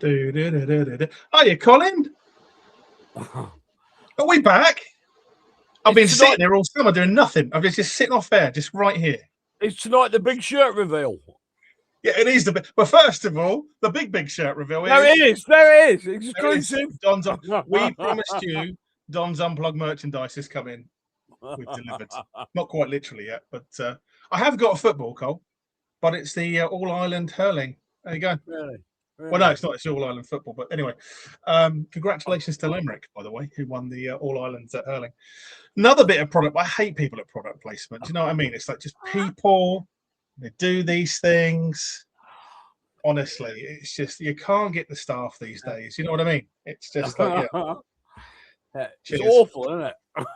Hiya, Colin. Are we back? I've been sitting here all summer doing nothing. I'm just sitting off air, just right here. It's tonight the big shirt reveal. Yeah, it is the big. But first of all, the big shirt reveal. There it is. Exclusive. Don's. We promised you Don's Unplugged merchandise is coming. We've delivered. Not quite literally yet, but I have got a football, Cole. But it's the All Ireland hurling. There you go. Really? Well, no, it's not. It's All Ireland football. But anyway, congratulations to Limerick, by the way, who won the All Ireland hurling. Another bit of product. I hate people at product placement. Do you know what I mean? It's like just people. They do these things. Honestly, it's just you can't get the staff these days. You know what I mean? It's just like it's awful, isn't it?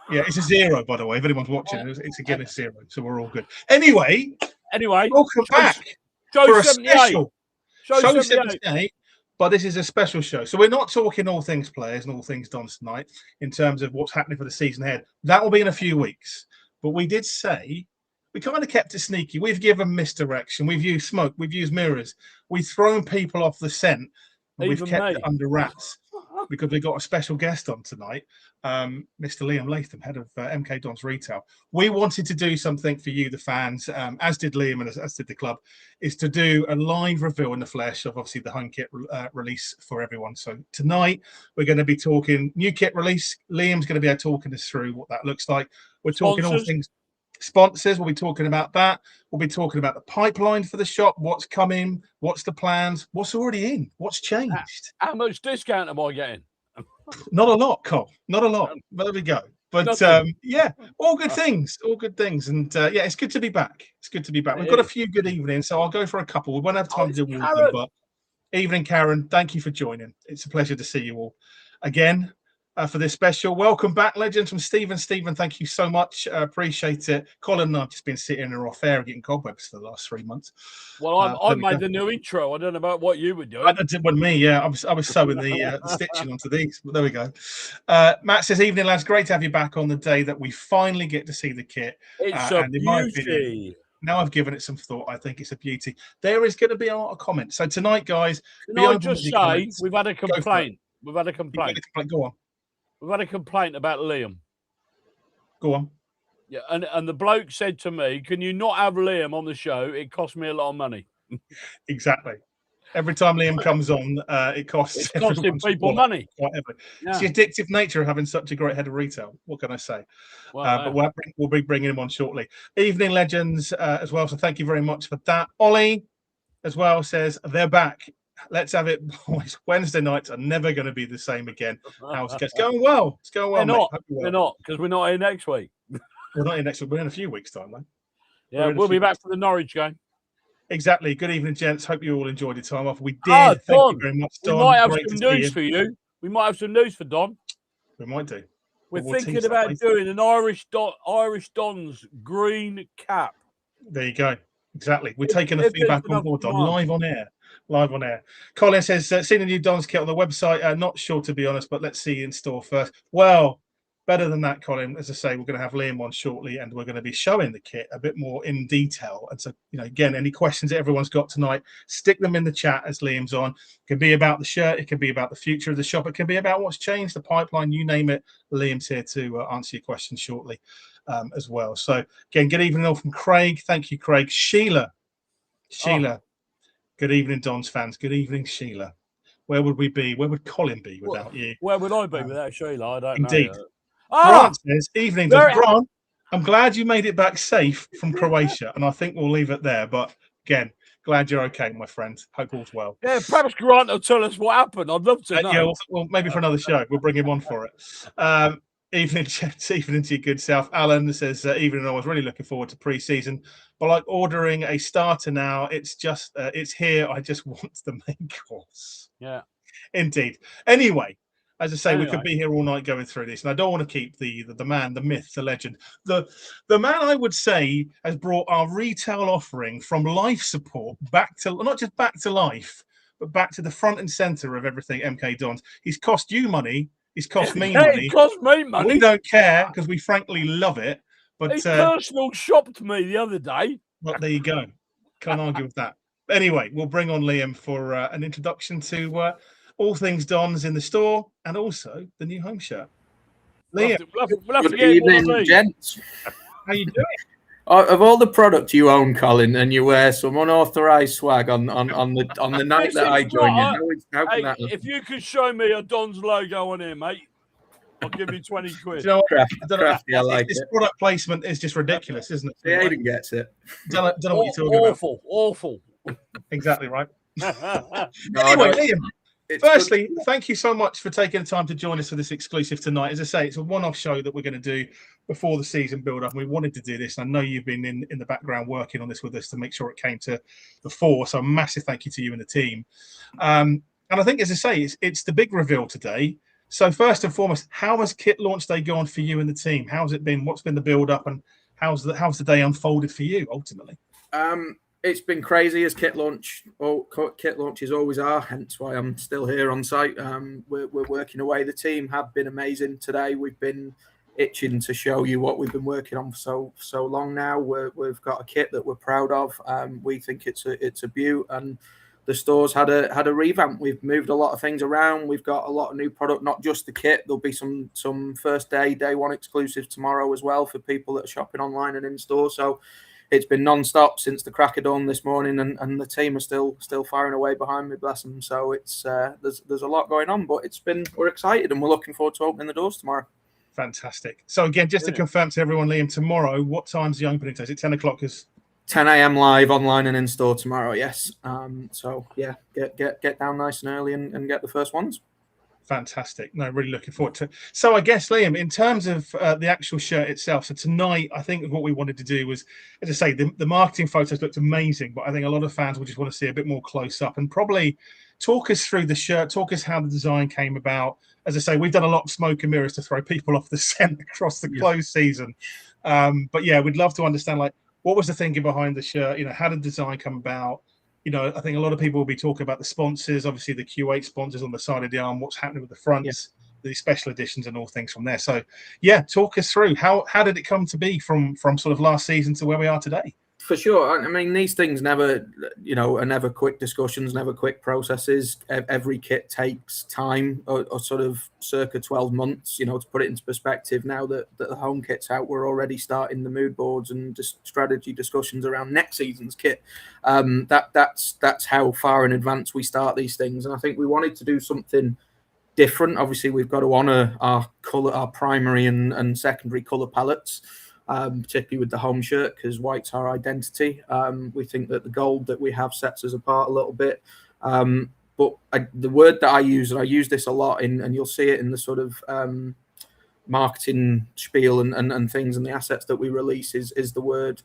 Yeah, it's a 0, by the way. If anyone's watching, it's again a 0, so we're all good. Anyway, welcome back for a special show 78. But this is a special show, so we're not talking all things players and all things Dons tonight in terms of what's happening for the season ahead. That will be in a few weeks. But we did say we kind of kept it sneaky. We've given misdirection. We've used smoke. We've used mirrors. We've thrown people off the scent. And we've kept it under wraps because we've got a special guest on tonight, Mr. Liam Latham, head of MK Dons Retail. We wanted to do something for you, the fans, as did Liam and as did the club, is to do a live reveal in the flesh of obviously the home kit release for everyone. So tonight we're going to be talking new kit release. Liam's going to be talking us through what that looks like. We're talking all things sponsors. We'll be talking about that. We'll be talking about the pipeline for the shop, what's coming, what's the plans, what's already in, what's changed. How much discount am I getting? Not a lot, Cole. Not a lot. But there we go. But yeah, all good things. All good things. And yeah, it's good to be back. It's good to be back. We've got a few good evenings, so I'll go for a couple. We won't have time to do all of them, but evening, Karen. Thank you for joining. It's a pleasure to see you all again. For this special. Welcome back, legends, from Stephen. Stephen, thank you so much. Appreciate it. Colin and I've just been sitting here off air getting cobwebs for the last 3 months. Well, I made the new intro. I don't know about what you were doing. I did with me, yeah. I was sewing the stitching onto these, but there we go. Matt says, evening, lads. Great to have you back on the day that we finally get to see the kit. It's a beauty. Now I've given it some thought. I think it's a beauty. There is going to be a lot of comments. So tonight, guys, can I just say we've had a complaint. We've had a complaint. Go on. We've had a complaint about Liam. Go on. Yeah, and the bloke said to me, "Can you not have Liam on the show? It costs me a lot of money." Exactly. Every time Liam comes on, it costs. It's costing people money. Yeah. It's the addictive nature of having such a great head of retail. What can I say? Well, but we'll be bringing him on shortly. Evening legends as well. So thank you very much for that. Ollie as well says they're back. Let's have it, boys. Wednesday nights are never going to be the same again. It's going well. It's going well. They're not, because we're not in next week. We're not in next week. We're in a few weeks' time, though. Yeah, we'll be back for the Norwich game. Exactly. Good evening, gents. Hope you all enjoyed your time off. We did. Thank you very much, Don. We might have some news for you. We might have some news for Don. We might do. We're thinking about doing an Irish Dons green cap. There you go. Exactly. We're taking the feedback on board, Don, live on air. Live on air. Colin says, seen the new Dons kit on the website. Not sure, to be honest, but let's see in store first. Well, better than that, Colin. As I say, we're going to have Liam on shortly, and we're going to be showing the kit a bit more in detail. And so, again, any questions that everyone's got tonight, stick them in the chat as Liam's on. It can be about the shirt. It can be about the future of the shop. It can be about what's changed, the pipeline, you name it. Liam's here to answer your questions shortly as well. So, again, good evening all from Craig. Thank you, Craig. Sheila. Good evening, Dons fans. Good evening, Sheila. Where would we be? Where would Colin be without you? Where would I be without Sheila? I don't indeed. know. Grant says, evening, Grant. I'm glad you made it back safe from Croatia, and I think we'll leave it there. But again, glad you're okay, my friend. Hope all's well. Yeah, perhaps Grant will tell us what happened. I'd love to know. Yeah, well, maybe for another show. We'll bring him on for it. Evening, gents. Evening to your good self. Alan says, evening, I was really looking forward to pre-season. But like ordering a starter now, it's just, it's here. I just want the main course. Yeah. Indeed. Anyway, as I say, we could be here all night going through this. And I don't want to keep the man, the myth, the legend. The man, I would say, has brought our retail offering from life support back to, not just back to life, but back to the front and centre of everything MK Dons. He's cost you money. He's cost me money. It cost me money. We don't care because we frankly love it. But he personal shopped me the other day. Well, there you go. Can't argue with that. Anyway, we'll bring on Liam for an introduction to all things Don's in the store and also the new home shirt. Liam, we'll have to get one of these. Gents. How you doing? Of all the product you own, Colin, and you wear some unauthorized swag on the night that I join you, how can that happen? If you could show me a Don's logo on here, mate, I'll give you 20 quid. You know Crafty, I like this it. Product placement is just ridiculous, isn't it? See, Aiden gets it. Don't know what you're talking Awful. Exactly right. No, Anyway, Liam, firstly, thank you so much for taking the time to join us for this exclusive tonight. As I say, it's a one-off show that we're going to do before the season build-up. We wanted to do this, and I know you've been in the background working on this with us to make sure it came to the fore. So a massive thank you to you and the team. And I think, as I say, it's the big reveal today. So first and foremost, how has kit launch day gone for you and the team? How's it been? What's been the build-up, and how's the day unfolded for you ultimately? It's been crazy as kit launches always are, hence why I'm still here on site. We're working away. The team have been amazing today. We've been itching to show you what we've been working on for so long now. We've got a kit that we're proud of. We think it's a beaut, and the store's had a revamp. We've moved a lot of things around. We've got a lot of new product, not just the kit. There'll be some first day one exclusives tomorrow as well for people that are shopping online and in store. So it's been non-stop since the crack of dawn this morning, and the team are still firing away behind me, bless them. So it's there's a lot going on, but we're excited and we're looking forward to opening the doors tomorrow. Fantastic. So again, just to confirm to everyone, Liam, tomorrow, what time's the opening? Is it 10 o'clock? 10 a.m. live online and in store tomorrow. Yes. So yeah, get down nice and early and get the first ones. Fantastic. No, really looking forward to it. So I guess, Liam, in terms of the actual shirt itself, so tonight, I think what we wanted to do was, as I say, the marketing photos looked amazing, but I think a lot of fans will just want to see a bit more close up and probably talk us through the shirt, talk us how the design came about. As I say, we've done a lot of smoke and mirrors to throw people off the scent across the closed season. But yeah, we'd love to understand, like, what was the thinking behind the shirt? You know, how did the design come about? You know, I think a lot of people will be talking about the sponsors, obviously the Q8 sponsors on the side of the arm, what's happening with the fronts, the special editions and all things from there. So, yeah, talk us through how did it come to be from sort of last season to where we are today? For sure. I mean, these things never, are never quick discussions, never quick processes. Every kit takes time, or sort of circa 12 months, to put it into perspective. Now that the home kit's out, we're already starting the mood boards and strategy discussions around next season's kit. That's how far in advance we start these things. And I think we wanted to do something different. Obviously, we've got to honour our primary and secondary colour palettes. Particularly with the home shirt, because white's our identity. We think that the gold that we have sets us apart a little bit. But the word that I use, and I use this a lot and you'll see it in the sort of marketing spiel and things and the assets that we release, is the word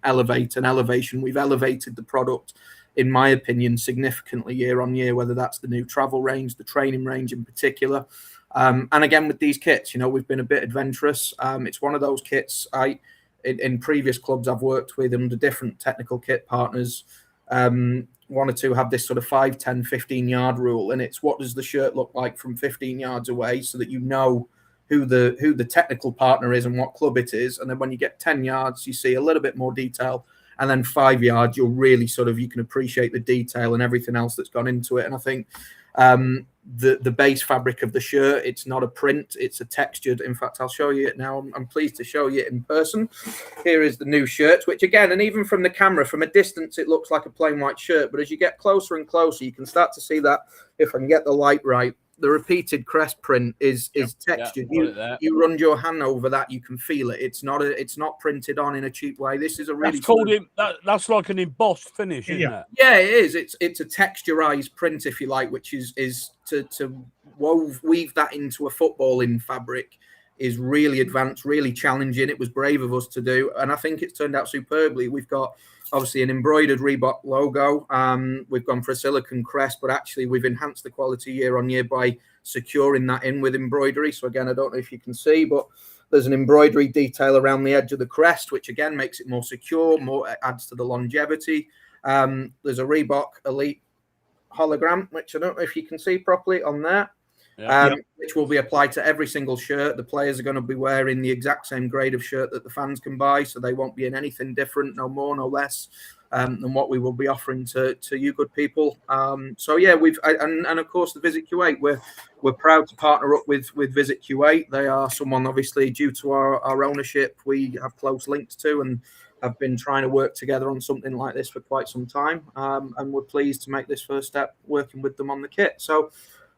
elevate and elevation. We've elevated the product, in my opinion, significantly year on year, whether that's the new travel range, the training range in particular. And again, with these kits, we've been a bit adventurous. It's one of those kits in previous clubs I've worked with under different technical kit partners, wanted to have this sort of 5, 10, 15-yard rule. And it's what does the shirt look like from 15 yards away so that you know who the technical partner is and what club it is. And then when you get 10 yards, you see a little bit more detail. And then 5 yards, you'll really you can appreciate the detail and everything else that's gone into it. And I think the base fabric of the shirt, it's not a print, it's a textured. In fact, I'll show you it now. I'm pleased to show you it in person. Here is the new shirt, which again, and even from the camera, from a distance, it looks like a plain white shirt. But as you get closer and closer, you can start to see that, if I can get the light right, the repeated crest print is textured. You run your hand over that, you can feel it. It's not printed on in a cheap way. This is a really that's like an embossed finish, isn't it? Yeah, it is. It's a texturized print, if you like, which is to weave that into a footballing fabric is really advanced, really challenging. It was brave of us to do, and I think it's turned out superbly. We've got obviously an embroidered Reebok logo. We've gone for a silicone crest, but actually we've enhanced the quality year on year by securing that in with embroidery. So again, I don't know if you can see, but there's an embroidery detail around the edge of the crest, which again makes it more secure, adds to the longevity. There's a Reebok Elite hologram, which I don't know if you can see properly on there. which will be applied to every single shirt. The players are going to be wearing the exact same grade of shirt that the fans can buy, so they won't be in anything different, no more, no less, than what we will be offering to you good people. So yeah, and of course the Visit Q8. We're proud to partner up with Visit Q8. They are someone, obviously, due to our ownership, we have close links to, and have been trying to work together on something like this for quite some time. And we're pleased to make this first step working with them on the kit. So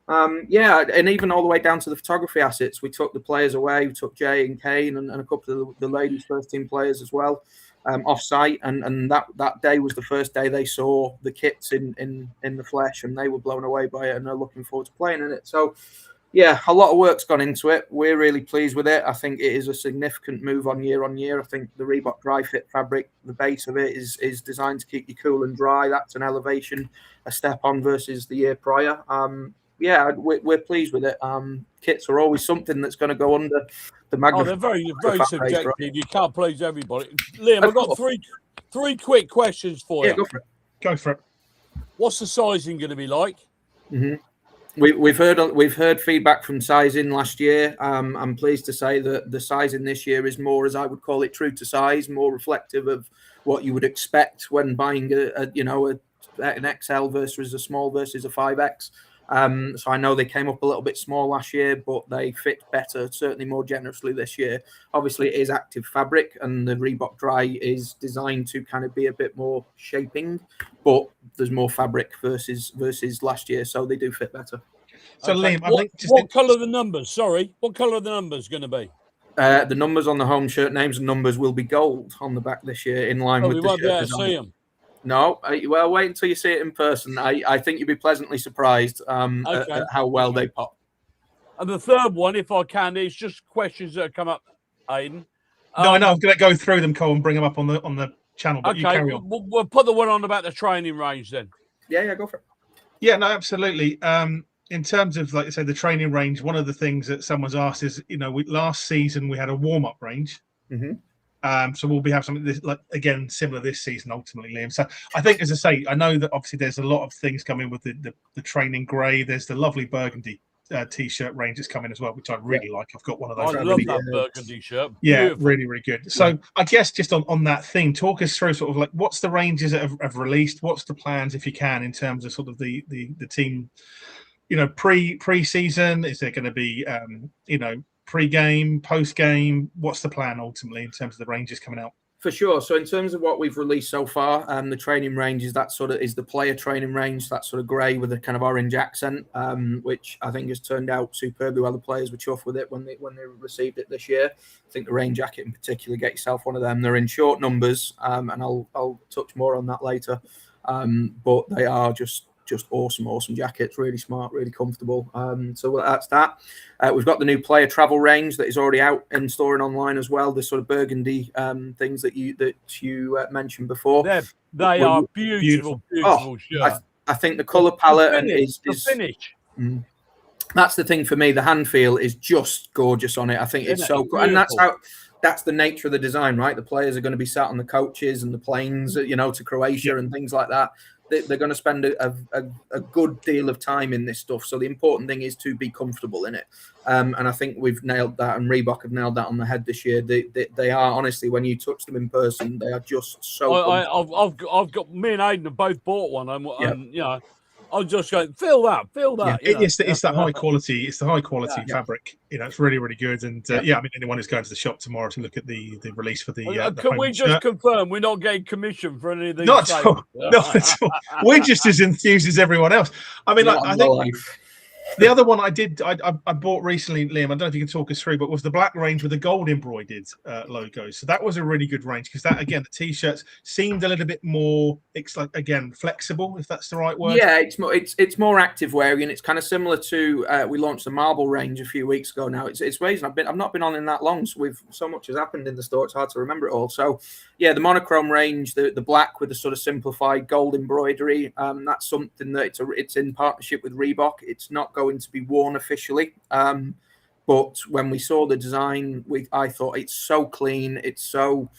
and even all the way down to the photography assets, we took the players away. We took Jay and Kane and a couple of the ladies' first team players as well, off site, and that day was the first day they saw the kits in the flesh, and they were blown away by it, and they're looking forward to playing in it. So yeah, a lot of work's gone into it. We're really pleased with it. I think it is a significant move on year. I think the Reebok Dry Fit fabric, the base of it is designed to keep you cool and dry. That's an elevation, a step on versus the year prior. We're pleased with it. Kits are always something that's going to go under the magnifier. They're very, very subjective. Right? You can't please everybody. Liam, I've got three quick questions for you. Go for it. Go for it. What's the sizing going to be like? Mm-hmm. We've heard feedback from sizing last year. I'm pleased to say that the sizing this year is more, as I would call it, true to size, more reflective of what you would expect when buying an XL versus a small versus a 5X. So I know they came up a little bit small last year, but they fit better, certainly more generously this year. Obviously, it is active fabric, and the Reebok Dry is designed to kind of be a bit more shaping, but there's more fabric versus last year, so they do fit better. So, okay. Liam, what colour are the numbers? Sorry, what colour are the numbers going to be? The numbers on the home shirt, names and numbers, will be gold on the back this year, in line with the shirt design. We won't be able to see them. No, well, wait until you see it in person. I think you'll be pleasantly surprised at how well they pop. And the third one, if I can, is just questions that have come up, Aidan. No, I know. I'm going to go through them, Cole, and bring them up on the channel. But you carry on. We'll put the one on about the training range then. Yeah, go for it. Yeah, no, absolutely. In terms of, like I say, the training range, one of the things that someone's asked is, last season we had a warm-up range. Mm-hmm. So we'll be having something again similar this season ultimately, Liam. So I think, as I say, I know that obviously there's a lot of things coming with the training grey. There's the lovely burgundy t-shirt range that's coming as well, which I really like. I've got one of those. I love that burgundy shirt. Yeah, beautiful. Really, really good. So I guess just on that theme, talk us through sort of like what's the ranges that have released, what's the plans, if you can, in terms of sort of the team, pre-season. Is there going to be pre-game, post-game? What's the plan ultimately in terms of the ranges coming out? For sure. So in terms of what we've released so far, the training range is the player training range, that sort of grey with a kind of orange accent, which I think has turned out superbly well. The players were chuffed with it when they received it this year. I think the rain jacket in particular, get yourself one of them. They're in short numbers, and I'll touch more on that later. But they are just awesome jackets, really smart, really comfortable. So that's that. We've got the new player travel range that is already out in store and online as well. The sort of burgundy things that you mentioned before. They are beautiful shirt. I think the colour palette is the finish. That's the thing for me. The hand feel is just gorgeous on it. I think it's so good, and that's the nature of the design, right? The players are going to be sat on the coaches and the planes, to Croatia and things like that. They're going to spend a good deal of time in this stuff. So the important thing is to be comfortable in it. And I think we've nailed that, and Reebok have nailed that on the head this year. They are, honestly, when you touch them in person, they are just so I've got, me and Aidan have both bought one. And I'm just going, feel that. Yeah. It's that high quality. It's the high quality fabric. It's really, really good. And I mean, anyone who's going to the shop tomorrow to look at the release for the. Can we just confirm we're not getting commission for any of these? Not at all. Not at all. We're just as enthused as everyone else. I mean, I think. The other one I bought recently, Liam, I don't know if you can talk us through, but was the black range with the gold embroidered logos. So that was a really good range because that, again, the t-shirts seemed a little bit more, flexible, if that's the right word. Yeah, it's more active wearing. It's kind of similar to we launched the marble range a few weeks ago. Now it's amazing. I've not been on in that long, so much has happened in the store. It's hard to remember it all. So yeah, the monochrome range, the black with the sort of simplified gold embroidery. That's something that it's in partnership with Reebok. It's not going to be worn officially, but when we saw the design, I thought it's so clean, it's so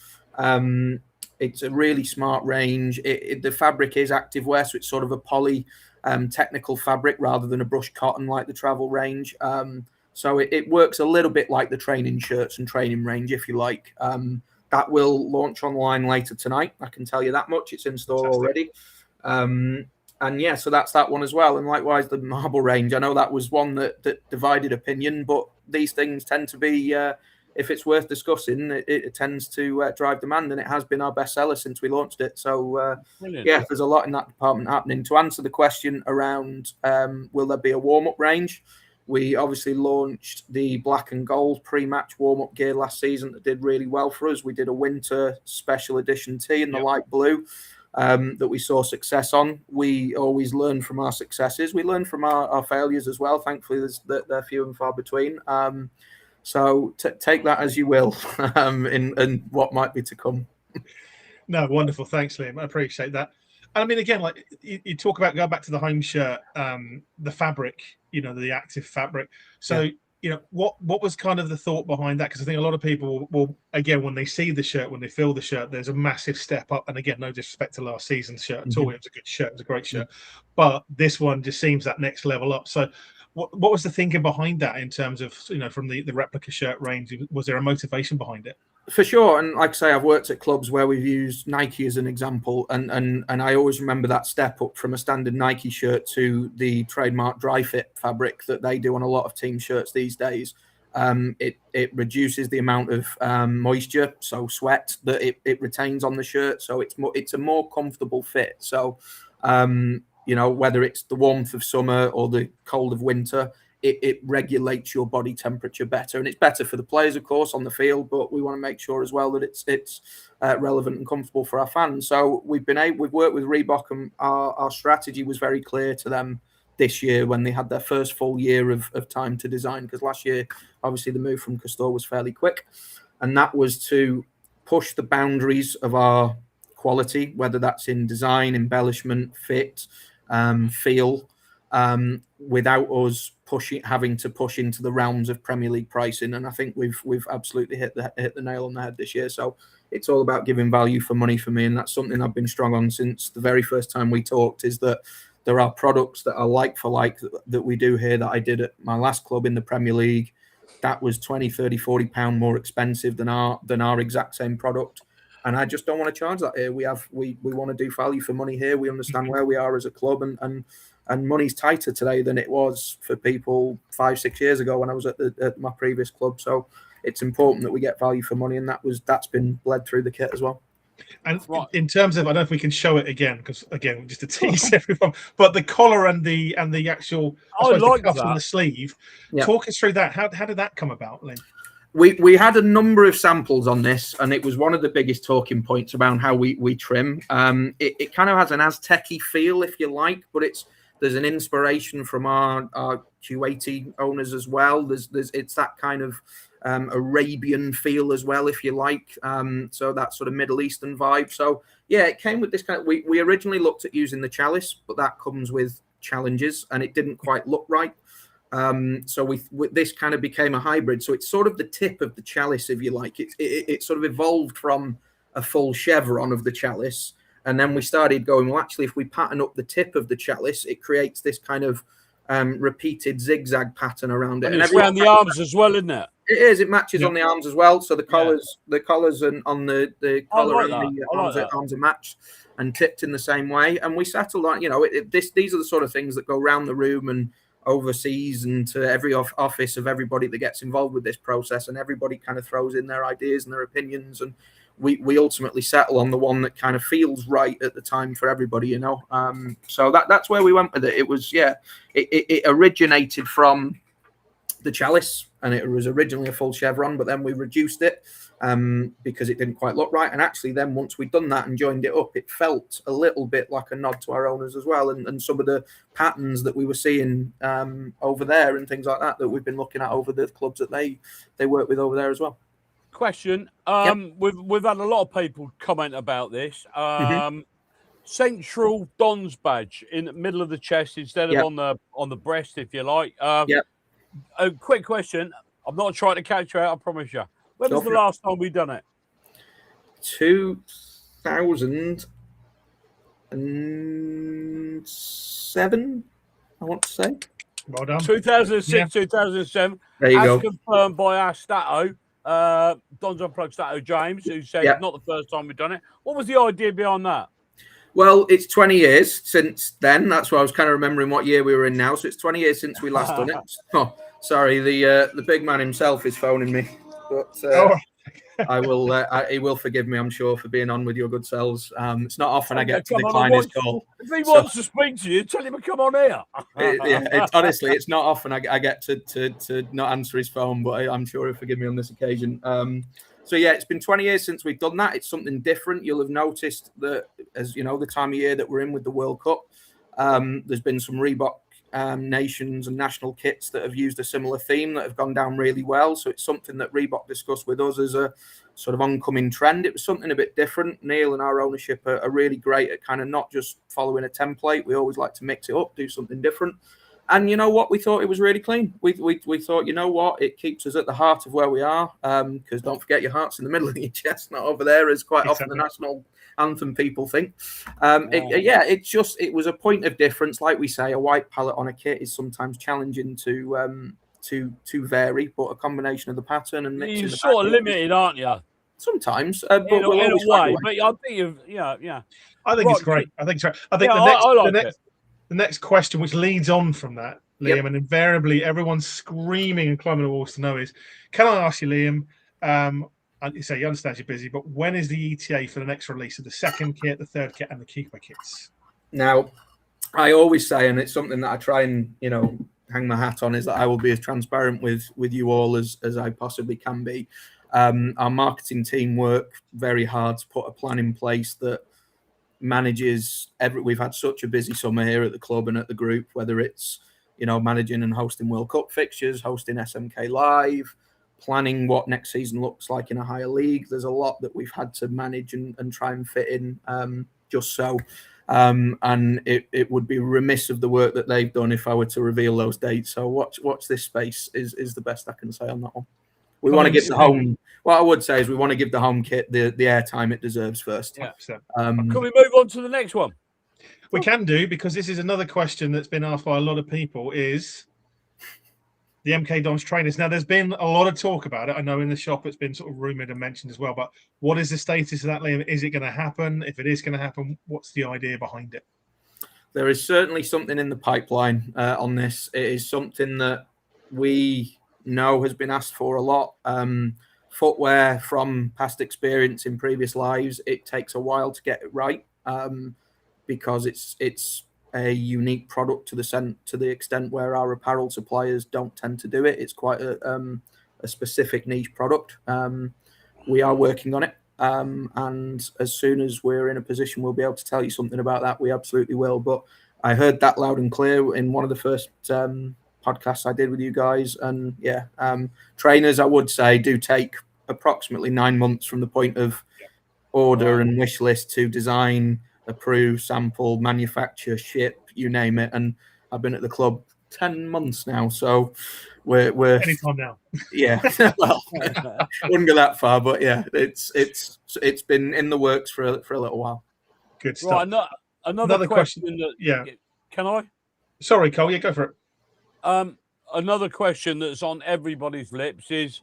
it's a really smart range. The fabric is active wear, so it's sort of a poly technical fabric rather than a brushed cotton like the travel range. So it works a little bit like the training shirts and training range, if you like. That will launch online later tonight. I can tell you that much. It's in store already. And yeah, so that's that one as well. And likewise, the marble range. I know that was one that divided opinion, but these things tend to be, if it's worth discussing, it tends to drive demand, and it has been our best seller since we launched it. So yeah, there's a lot in that department happening. To answer the question around will there be a warm-up range, we obviously launched the black and gold pre-match warm-up gear last season that did really well for us. We did a winter special edition tee in the light blue that we saw success on. We always learn from our successes. We learn from our failures as well. Thankfully, they're few and far between. So take that as you will in what might be to come. No, wonderful. Thanks, Liam. I appreciate that. And I mean, again, like you talk about going back to the home shirt, the fabric, the active fabric. So, what was kind of the thought behind that? Because I think a lot of people will, again, when they see the shirt, when they feel the shirt, there's a massive step up. And again, no disrespect to last season's shirt at all. It was a good shirt. It was a great shirt. But this one just seems that next level up. So what was the thinking behind that in terms of, from the replica shirt range? Was there a motivation behind it? For sure. And like I say, I've worked at clubs where we've used Nike as an example. And I always remember that step up from a standard Nike shirt to the trademark dry fit fabric that they do on a lot of team shirts these days. It reduces the amount of moisture, so sweat, that it retains on the shirt. So it's a more comfortable fit. So, whether it's the warmth of summer or the cold of winter, it regulates your body temperature better, and it's better for the players, of course, on the field. But we want to make sure as well that it's relevant and comfortable for our fans. So we've worked with Reebok, and our strategy was very clear to them this year when they had their first full year of time to design. Because last year, obviously, the move from Castore was fairly quick, and that was to push the boundaries of our quality, whether that's in design, embellishment, fit, feel. Without us having to push into the realms of Premier League pricing, and I think we've absolutely hit the nail on the head this year. So it's all about giving value for money for me, and that's something I've been strong on since the very first time we talked. Is that there are products that are like for like that we do here that I did at my last club in the Premier League. That was 20, 30, 40 pound more expensive than our exact same product. And I just don't want to charge that here. We want to do value for money here. We understand where we are as a club, and money's tighter today than it was for people 5-6 years ago when I was at my previous club. So it's important that we get value for money, and that's been bled through the kit as well. And in terms of, I don't know if we can show it again, because again, just to tease everyone, but the collar and the actual the cuffs on the sleeve. Yeah. Talk us through that. How did that come about, Lynn? We had a number of samples on this, and it was one of the biggest talking points around how we trim. It kind of has an Aztec-y feel, if you like, but there's an inspiration from our Q80 owners as well. It's that kind of Arabian feel as well, if you like. So that sort of Middle Eastern vibe. So yeah, it came with this kind of. We originally looked at using the chalice, but that comes with challenges, and it didn't quite look right. So this kind of became a hybrid. So it's sort of the tip of the chalice, if you like. It sort of evolved from a full chevron of the chalice. And then we started going, well, actually, if we pattern up the tip of the chalice, it creates this kind of repeated zigzag pattern around it. And it's around the arms as well, isn't it? It is. It matches on the arms as well. So the collars and on the collar and the arms are matched and tipped in the same way. And we settled on, these are the sort of things that go around the room and overseas and to every office of everybody that gets involved with this process, and everybody kind of throws in their ideas and their opinions, and we ultimately settle on the one that kind of feels right at the time for everybody, so that's where we went with it. It was it originated from the chalice, and it was originally a full chevron, but then we reduced it because it didn't quite look right. And actually then once we'd done that and joined it up, it felt a little bit like a nod to our owners as well, and some of the patterns that we were seeing over there and things like that we've been looking at over the clubs that they work with over there as well. Question. We've had a lot of people comment about this. Central Don's badge in the middle of the chest instead of on the breast, if you like. A quick question. I'm not trying to catch you out, I promise you. When was the last time we done it? 2009. 2007, I want to say. Well done. 2006, 2007. There you go. As confirmed by our Stato, Don's Unplugged Stato James, who said not the first time we've done it. What was the idea behind that? Well, it's 20 years since then. That's why I was kind of remembering what year we were in now. So it's 20 years since we last done it. Oh, sorry, the big man himself is phoning me, but I will. He will forgive me, I'm sure, for being on with your good selves. It's not often I get to decline his call. If he wants to speak to you, tell him to come on here. Honestly, it's not often I get to not answer his phone, but I'm sure he'll forgive me on this occasion. So yeah, it's been 20 years since we've done that. It's something different. You'll have noticed that, as you know, the time of year that we're in with the World Cup, there's been some Reebok nations and national kits that have used a similar theme that have gone down really well. So it's something that Reebok discussed with us as a sort of oncoming trend. It was something a bit different. Neil and our ownership are really great at kind of not just following a template. We always like to mix it up, do something different. And you know what? We thought it was really clean. We thought, you know what? It keeps us at the heart of where we are. Because don't forget, your heart's in the middle of your chest, not over there, as quite often the national anthem people think. It was a point of difference. Like we say, a white palette on a kit is sometimes challenging to vary, but a combination of the pattern and mixing. You're sort of limited, aren't you? Sometimes, but in a way. But I think I think it's great. I think the next question, which leads on from that, Liam, and invariably everyone's screaming and climbing the walls to know is, can I ask you, Liam? You say you understand you're busy, but when is the ETA for the next release of the second kit, the third kit, and the keeper kits? Now, I always say, and it's something that I try and hang my hat on, is that I will be as transparent with you all as I possibly can be. Our marketing team work very hard to put a plan in place that manages we've had such a busy summer here at the club and at the group, whether it's managing and hosting World Cup fixtures, hosting SMK Live, planning what next season looks like in a higher league. There's a lot that we've had to manage and try and fit in just so. And it would be remiss of the work that they've done if I were to reveal those dates. So watch this space is the best I can say on that one. We want to give the home. What I would say is we want to give the home kit the airtime it deserves first. Yeah. Can we move on to the next one? We can do, because this is another question that's been asked by a lot of people, is the MK Dons trainers. Now, there's been a lot of talk about it. I know in the shop it's been sort of rumoured and mentioned as well, but what is the status of that, Liam? Is it going to happen? If it is going to happen, what's the idea behind it? There is certainly something in the pipeline on this. It is something that we know has been asked for a lot. Footwear, from past experience in previous lives, it takes a while to get it right because it's a unique product to the extent where our apparel suppliers don't tend to do it. It's quite a specific niche product. We are working on it, and as soon as we're in a position, we'll be able to tell you something about that. We absolutely will. But I heard that loud and clear in one of the first podcasts I did with you guys, and trainers, I would say, do take approximately 9 months from the point of order and wish list to design, approve, sample, manufacture, ship, you name it. And I've been at the club 10 months now, so we're anytime now. Yeah, well, wouldn't go that far, but yeah, it's been in the works for a little while. Good stuff. Right, another question. Can I? Sorry, Cole. Yeah, go for it. Another question that's on everybody's lips is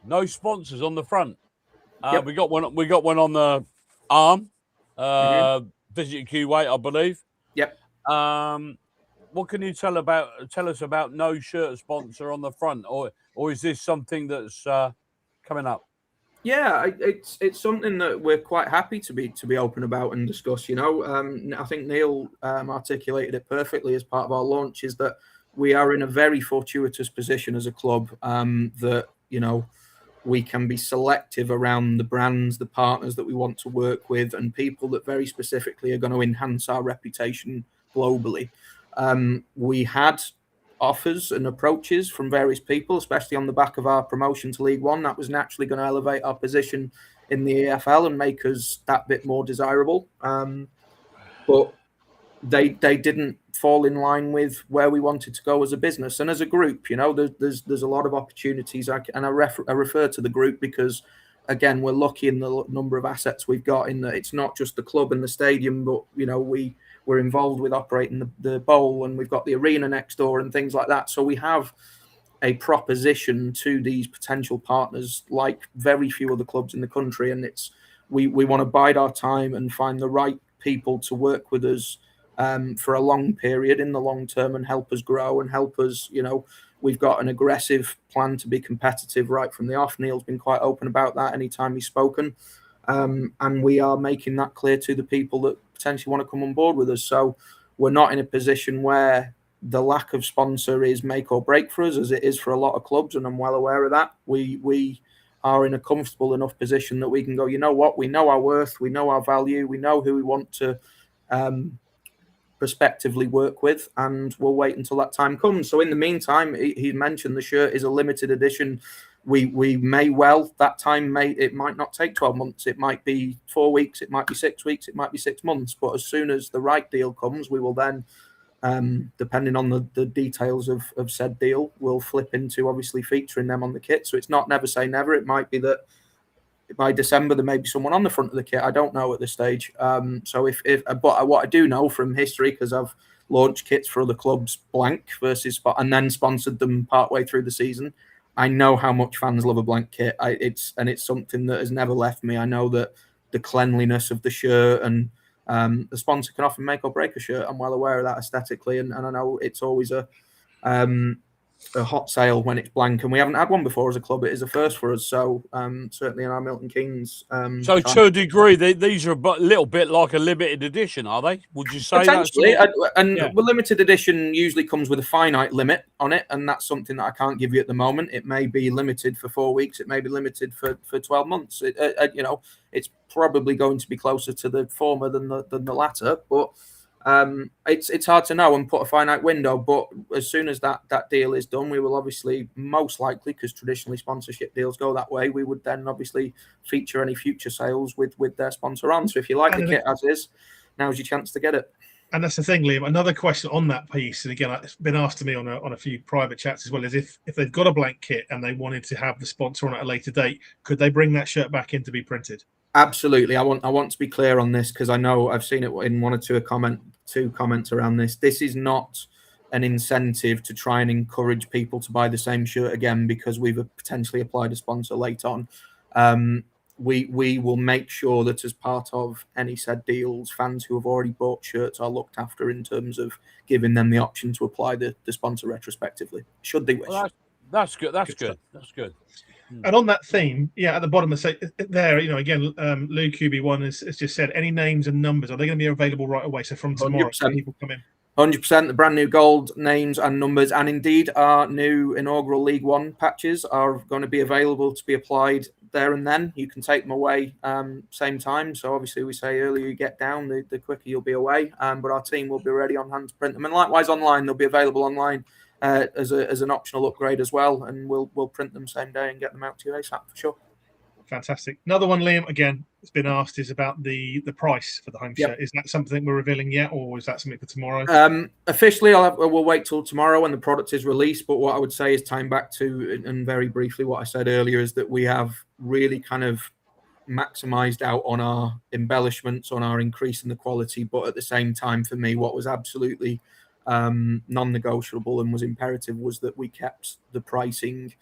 no sponsors on the front. We got one on the arm. Visit Kuwait, I believe. Yep. What can you tell us about no shirt sponsor on the front, or is this something that's coming up? Yeah, it's something that we're quite happy to be open about and discuss. I think Neil articulated it perfectly as part of our launch, is that we are in a very fortuitous position as a club that we can be selective around the brands, the partners that we want to work with, and people that very specifically are going to enhance our reputation globally. We had offers and approaches from various people, especially on the back of our promotion to League One. That was naturally going to elevate our position in the EFL and make us that bit more desirable. But they didn't fall in line with where we wanted to go as a business and as a group. There's a lot of opportunities, and I refer to the group because, again, we're lucky in the number of assets we've got, in that it's not just the club and the stadium, but we we're involved with operating the bowl, and we've got the arena next door and things like that. So we have a proposition to these potential partners like very few other clubs in the country, and we want to bide our time and find the right people to work with us for a long period in the long term and help us grow and help us. We've got an aggressive plan to be competitive right from the off. Neil's been quite open about that anytime he's spoken, and we are making that clear to the people that potentially want to come on board with us. So we're not in a position where the lack of sponsor is make or break for us, as it is for a lot of clubs, and I'm well aware of that. We are in a comfortable enough position that we can go, you know what, we know our worth, we know our value, we know who we want to prospectively work with, and we'll wait until that time comes. So in the meantime, he mentioned the shirt is a limited edition. We may well, that time it might not take 12 months, it might be 4 weeks, it might be 6 weeks, it might be 6 months, but as soon as the right deal comes, we will then, depending on the details of said deal, we'll flip into obviously featuring them on the kit. So it's not never say never. It might be that by December there may be someone on the front of the kit. I don't know at this stage. So but what I do know from history, because I've launched kits for other clubs blank versus and then sponsored them partway through the season, I know how much fans love a blank kit. It's something that has never left me. I know that the cleanliness of the shirt and the sponsor can often make or break a shirt. I'm well aware of that aesthetically, and I know it's always a hot sale when it's blank, and we haven't had one before as a club. It is a first for us, so certainly in our Milton Keynes. So to a degree, these are a little bit like a limited edition, are they? Would you say potentially? The limited edition usually comes with a finite limit on it, and that's something that I can't give you at the moment. It may be limited for 4 weeks. It may be limited for 12 months. It's probably going to be closer to the former than the latter, but. It's hard to know and put a finite window, but as soon as that deal is done, we will obviously most likely, because traditionally sponsorship deals go that way, we would then obviously feature any future sales with their sponsor on. So if you like the kit as is, now's your chance to get it. And that's the thing, Liam. Another question on that piece, and again, it's been asked to me on a few private chats as well, is if they've got a blank kit and they wanted to have the sponsor on at a later date, could they bring that shirt back in to be printed? Absolutely. I want to be clear on this, because I know I've seen it in one or two comments around this. This is not an incentive to try and encourage people to buy the same shirt again because we've potentially applied a sponsor late on. We will make sure that as part of any said deals, fans who have already bought shirts are looked after in terms of giving them the option to apply the sponsor retrospectively, should they wish. Well, that's good. That's good. And on that theme, at the bottom, there, again, Lou QB1 has just said, any names and numbers, are they going to be available right away? So from tomorrow, people come in. 100%. The brand new gold names and numbers, and indeed our new inaugural League One patches are going to be available to be applied there and then. You can take them away same time. So obviously we say earlier you get down, the quicker you'll be away. But our team will be ready on hand to print them. And likewise online, they'll be available online as an optional upgrade as well, and we'll print them same day and get them out to you ASAP for sure. Fantastic. Another one, Liam, again, it's been asked, is about the price for the home shirt. Is that something we're revealing yet, or is that something for tomorrow? Officially, we'll wait till tomorrow when the product is released. But what I would say is, tying back to, and very briefly, what I said earlier, is that we have really kind of maximized out on our embellishments, on our increase in the quality. But at the same time, for me, what was absolutely non-negotiable and was imperative was that we kept the pricing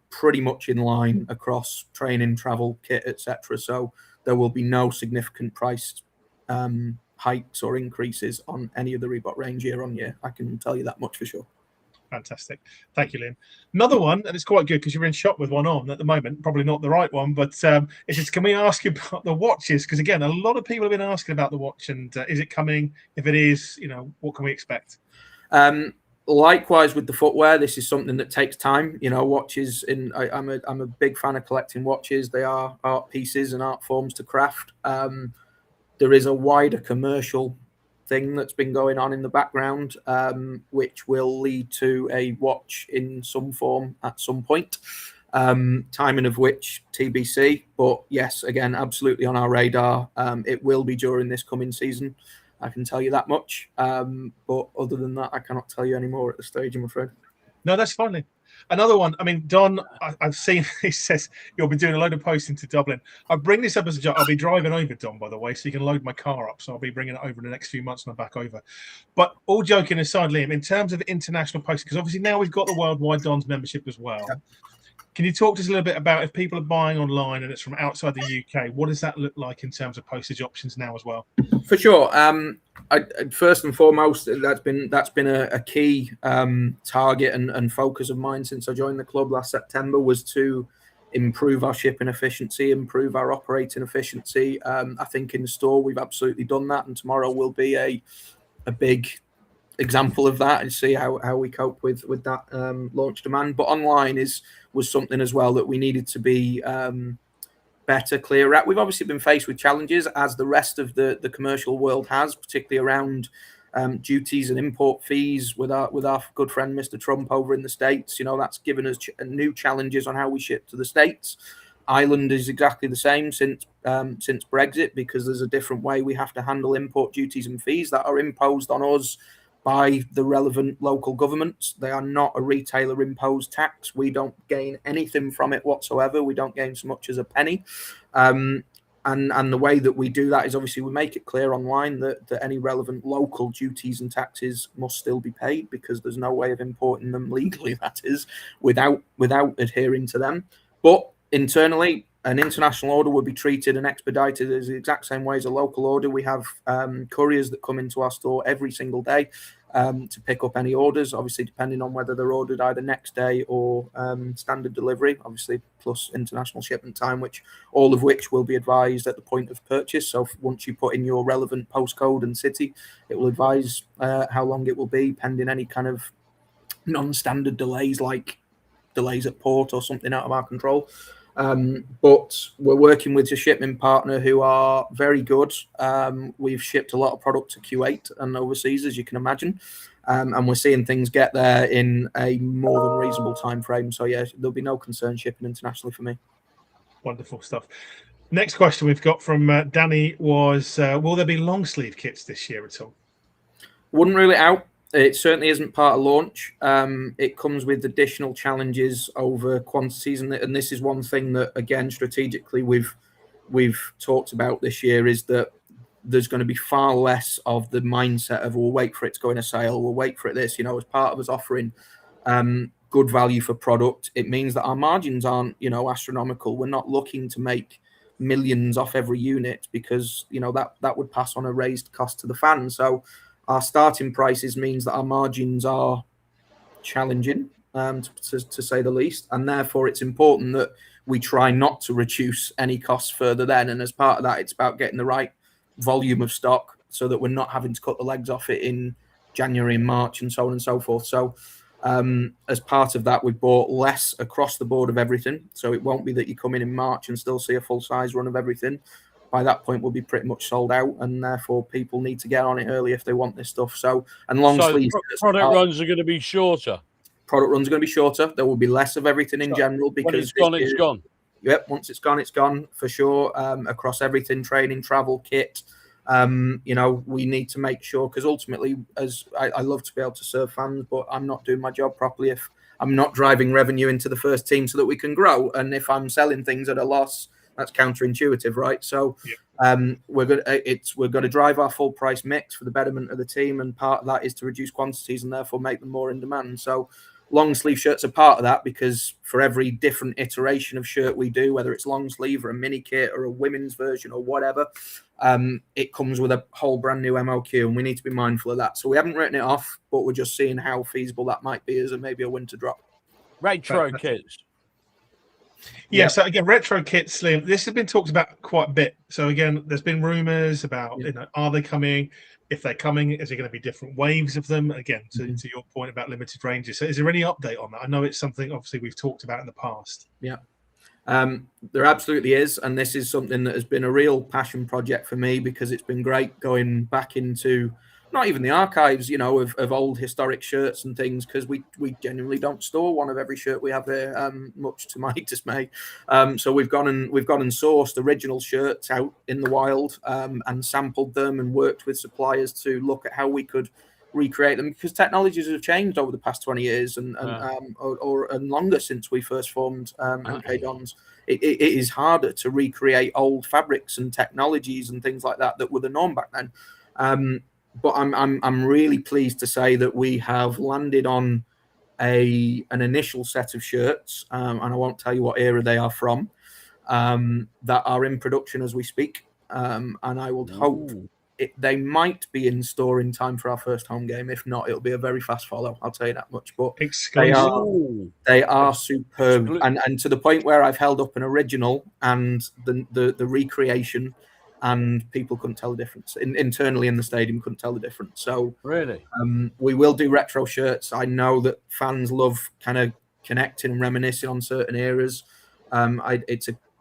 pretty much in line across training, travel, kit, etc. So there will be no significant price hikes or increases on any of the Reebok range year on year. I can tell you that much for sure. Fantastic. Thank you, Liam. Another one, and it's quite good because you're in shop with one on at the moment, probably not the right one, but it's just, can we ask you about the watches? Because again, a lot of people have been asking about the watch, and is it coming? If it is, what can we expect? Likewise with the footwear, this is something that takes time. Watches. I'm a big fan of collecting watches. They are art pieces and art forms to craft. There is a wider commercial thing that's been going on in the background, which will lead to a watch in some form at some point. Timing of which TBC. But yes, again, absolutely on our radar. It will be during this coming season. I can tell you that much. But other than that, I cannot tell you any more at this stage, I'm afraid. No, that's fine. Another one. I mean, Don, I've seen. He says you'll be doing a load of posting to Dublin. I bring this up as a joke. I'll be driving over, Don, by the way, so you can load my car up. So I'll be bringing it over in the next few months when I'm back over. But all joking aside, Liam, in terms of international posting, because obviously now we've got the Worldwide Don's membership as well. Yeah. Can you talk to us a little bit about if people are buying online and it's from outside the UK, what does that look like in terms of postage options now as well? For sure. First and foremost, that's been a key target and focus of mine since I joined the club last September, was to improve our shipping efficiency, improve our operating efficiency. I think in store we've absolutely done that, and tomorrow will be a big example of that, and see how we cope with that launch demand. But online was something as well that we needed to be better, clearer at. We've obviously been faced with challenges, as the rest of the commercial world has, particularly around duties and import fees with our good friend Mr. Trump over in the States. You know, that's given us new challenges on how we ship to the States. Ireland is exactly the same since Brexit, because there's a different way we have to handle import duties and fees that are imposed on us by the relevant local governments. They are not a retailer imposed tax. We don't gain anything from it whatsoever. We don't gain so much as a penny. And the way that we do that is obviously we make it clear online that any relevant local duties and taxes must still be paid, because there's no way of importing them legally, that is, without adhering to them. But internally, an international order would be treated and expedited as the exact same way as a local order. We have couriers that come into our store every single day to pick up any orders, obviously depending on whether they're ordered either next day or standard delivery, obviously plus international shipment time, all of which will be advised at the point of purchase. So once you put in your relevant postcode and city, it will advise how long it will be, pending any kind of non-standard delays, like delays at port or something out of our control. But we're working with a shipment partner who are very good. We've shipped a lot of product to Kuwait and overseas, as you can imagine, and we're seeing things get there in a more than reasonable time frame. So yeah, there'll be no concern shipping internationally for me. Wonderful stuff. Next question we've got from Danny was, will there be long sleeve kits this year at all? Wouldn't rule it out. It certainly isn't part of launch. It comes with additional challenges over quantities, and this is one thing that, again, strategically we've talked about this year, is that there's going to be far less of the mindset of we'll wait for it to go in a sale, we'll wait for it this. You know, as part of us offering good value for product, it means that our margins aren't, astronomical. We're not looking to make millions off every unit, because that would pass on a raised cost to the fan. So our starting prices means that our margins are challenging, to say the least, and therefore it's important that we try not to reduce any costs further then. And as part of that, it's about getting the right volume of stock so that we're not having to cut the legs off it in January and March and so on and so forth. So as part of that, we bought less across the board of everything. So it won't be that you come in March and still see a full size run of everything. By that point, we'll be pretty much sold out, and therefore people need to get on it early if they want this stuff. So sleeves product runs are going to be shorter. Product runs are going to be shorter. There will be less of everything in general, because it's gone. Yep, once it's gone for sure. Across everything, training, travel, kit. We need to make sure, because ultimately, as I love to be able to serve fans, but I'm not doing my job properly if I'm not driving revenue into the first team so that we can grow. And if I'm selling things at a loss, that's counterintuitive, right? So we're going to drive our full price mix for the betterment of the team, and part of that is to reduce quantities and therefore make them more in demand. So long sleeve shirts are part of that, because for every different iteration of shirt we do, whether it's long sleeve or a mini kit or a women's version or whatever, it comes with a whole brand new MOQ, and we need to be mindful of that. So we haven't written it off, but we're just seeing how feasible that might be as maybe a winter drop. Retro kits. Yeah, so again, retro kits, Slim, this has been talked about quite a bit. So again, there's been rumors about, are they coming? If they're coming, is there going to be different waves of them? Again, to your point about limited ranges. So is there any update on that? I know it's something, obviously, we've talked about in the past. Yeah. There absolutely is. And this is something that has been a real passion project for me, because it's been great going back into not even the archives, of old historic shirts and things, because we genuinely don't store one of every shirt we have here, much to my dismay. So we've gone and sourced original shirts out in the wild, and sampled them and worked with suppliers to look at how we could recreate them, because technologies have changed over the past 20 years and longer since we first formed MK Dons. It is harder to recreate old fabrics and technologies and things like that were the norm back then. But I'm really pleased to say that we have landed on an initial set of shirts, and I won't tell you what era they are from, that are in production as we speak. And I would hope they might be in store in time for our first home game. If not, it'll be a very fast follow. I'll tell you that much. But they are superb, and to the point where I've held up an original and the recreation, and people couldn't tell the difference. Internally in the stadium, couldn't tell the difference. So really, we will do retro shirts. I know that fans love kind of connecting and reminiscing on certain eras.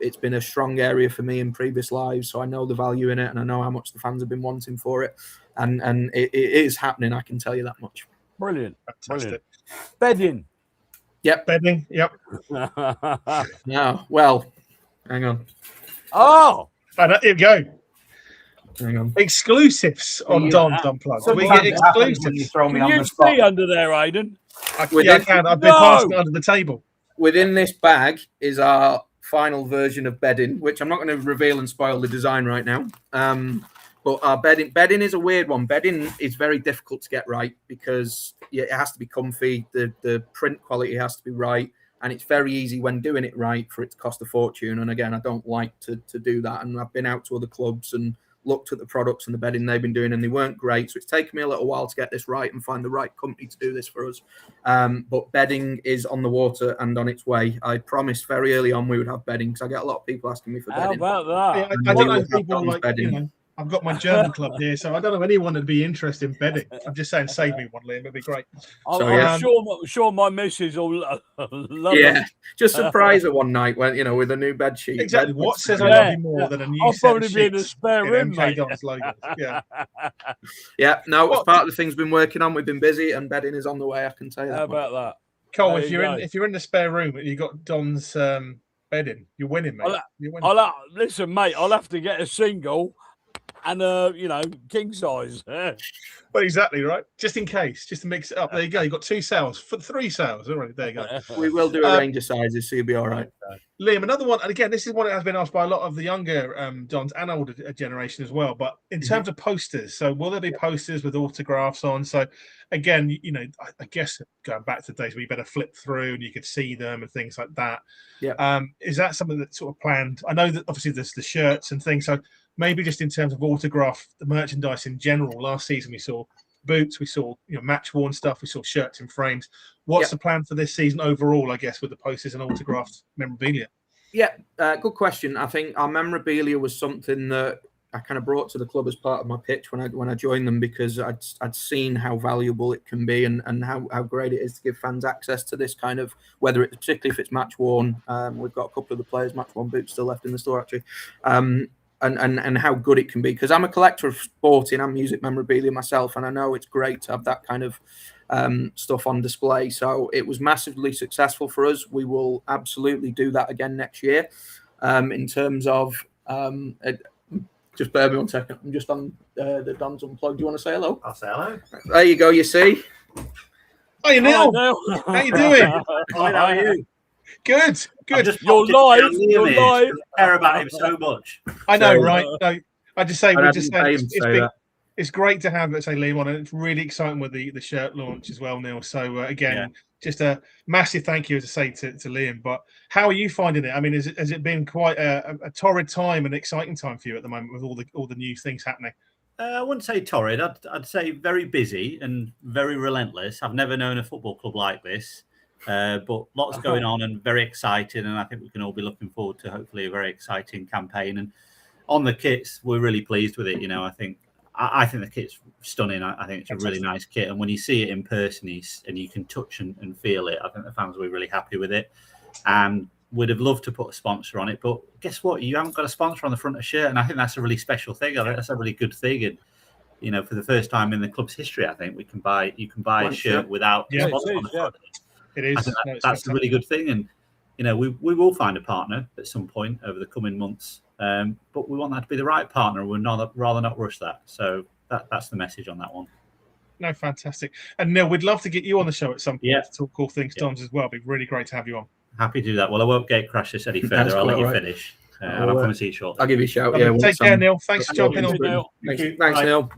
It's been a strong area for me in previous lives, so I know the value in it, and I know how much the fans have been wanting for it, and it is happening. I can tell you that much. Brilliant, fantastic. Bedding. Yep. Bedding. Yep. No. Well, hang on. Oh. Here we go. Hang on. Exclusives on Don's Unplugged. We get exclusives. You throw me can on you the spot. see under there, Aidan? I can. I've been passing it under the table. Within this bag is our final version of bedding, which I'm not going to reveal and spoil the design right now. But our bedding is a weird one. Bedding is very difficult to get right because it has to be comfy. The print quality has to be right. And it's very easy when doing it right for it to cost a fortune. And again, I don't like to do that. And I've been out to other clubs and looked at the products and the bedding they've been doing, and they weren't great. So it's taken me a little while to get this right and find the right company to do this for us. But bedding is on the water and on its way. I promised very early on we would have bedding because I get a lot of people asking me for bedding. How about that? I don't know people like bedding. I've got my German club here, so I don't know anyone that'd be interested in bedding. I'm just saying, save me one, Liam. It'd be great. I'm sure my missus will love it. Just surprise her one night when with a new bed sheet. Exactly. What says I love you more than a new I'll set probably of be in a sheets spare room, mate. Logos. Yeah. Yeah. No, it's part of the things we've been working on. We've been busy, and bedding is on the way. I can tell you that. How about that? Cole, if you're in the spare room and you got Don's bedding, you're winning, mate. You're winning. Listen, mate. I'll have to get a single. And king size. Well, exactly right. Just in case, just to mix it up. There you go. You got 2 sales for 3 sales. All right, there you go. We will do a range of sizes, so you'll be all right. Liam, another one, and again, this is one that has been asked by a lot of the younger Dons and older generation as well. But in terms of posters, so will there be posters with autographs on? So again, I guess going back to the days where you better flip through and you could see them and things like that. Yeah. Is that something that's sort of planned? I know that obviously there's the shirts and things. So maybe just in terms of autograph, the merchandise in general. Last season we saw boots, we saw match worn stuff, we saw shirts in frames. What's the plan for this season overall? I guess with the posters and autographed memorabilia. Yeah, good question. I think our memorabilia was something that I kind of brought to the club as part of my pitch when I joined them, because I'd seen how valuable it can be and how great it is to give fans access to this kind of, whether it's particularly if it's match worn. We've got a couple of the players' match worn boots still left in the store actually. And how good it can be, because I'm a collector of sporting and music memorabilia myself, and I know it's great to have that kind of stuff on display. So it was massively successful for us. We will absolutely do that again next year. In terms of just bear with me 1 second. I'm just on the Dons Unplugged. Do you want to say hello? I'll say hello. There you go. You see. Hi, Neil. How you doing? How are you? Good. You're live. You're live. I care about him so much. I know, right? No, I just say it's great to have, let's say, Liam on, and it's really exciting with the shirt launch as well, Neil. So again, just a massive thank you, as I say, to Liam. But how are you finding it? I mean, has it been quite a torrid time and exciting time for you at the moment with all the new things happening? I wouldn't say torrid. I'd say very busy and very relentless. I've never known a football club like this. But lots going on and very exciting, and I think we can all be looking forward to hopefully a very exciting campaign. And on the kits, we're really pleased with it. I think the kit's stunning. I think it's a really nice kit, and when you see it in person and you can touch and feel it, I think the fans will be really happy with it. And we'd have loved to put a sponsor on it, but guess what? You haven't got a sponsor on the front of the shirt, and I think that's a really special thing. I think that's a really good thing. And for the first time in the club's history, I think you can buy a shirt without a sponsor on the front. It is. I think that's a really good thing, and we will find a partner at some point over the coming months. But we want that to be the right partner. We're rather not rush that. So that's the message on that one. No, fantastic. And Neil, we'd love to get you on the show at some point to talk all things Dons as well. It'd be really great to have you on. Happy to do that. Well, I won't gate crash this any further. I'll let you finish. And I'll come and see you shortly. I'll give you a shout. Take care, Neil. Thanks for jumping on. Thanks, Neil.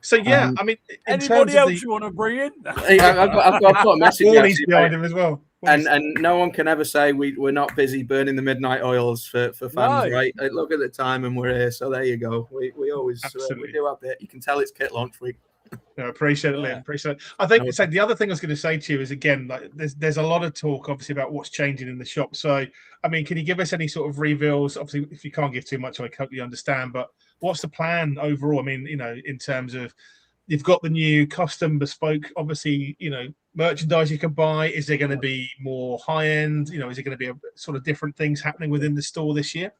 So I mean, anybody else you want to bring in? I've got a message behind him as well. And no one can ever say we're not busy burning the midnight oils for fans, right? Look at the time and we're here. So there you go. We always we do have it. You can tell it's kit launch week. No, appreciate it, Liam. Appreciate it. I think the other thing I was going to say to you is, again, like there's a lot of talk obviously about what's changing in the shop. So I mean, can you give us any sort of reveals? Obviously, if you can't give too much, I hope you understand. But what's the plan overall? I mean, in terms of you've got the new custom bespoke, obviously, merchandise you can buy. Is there going to be more high end? Is it going to be a sort of different things happening within the store this year?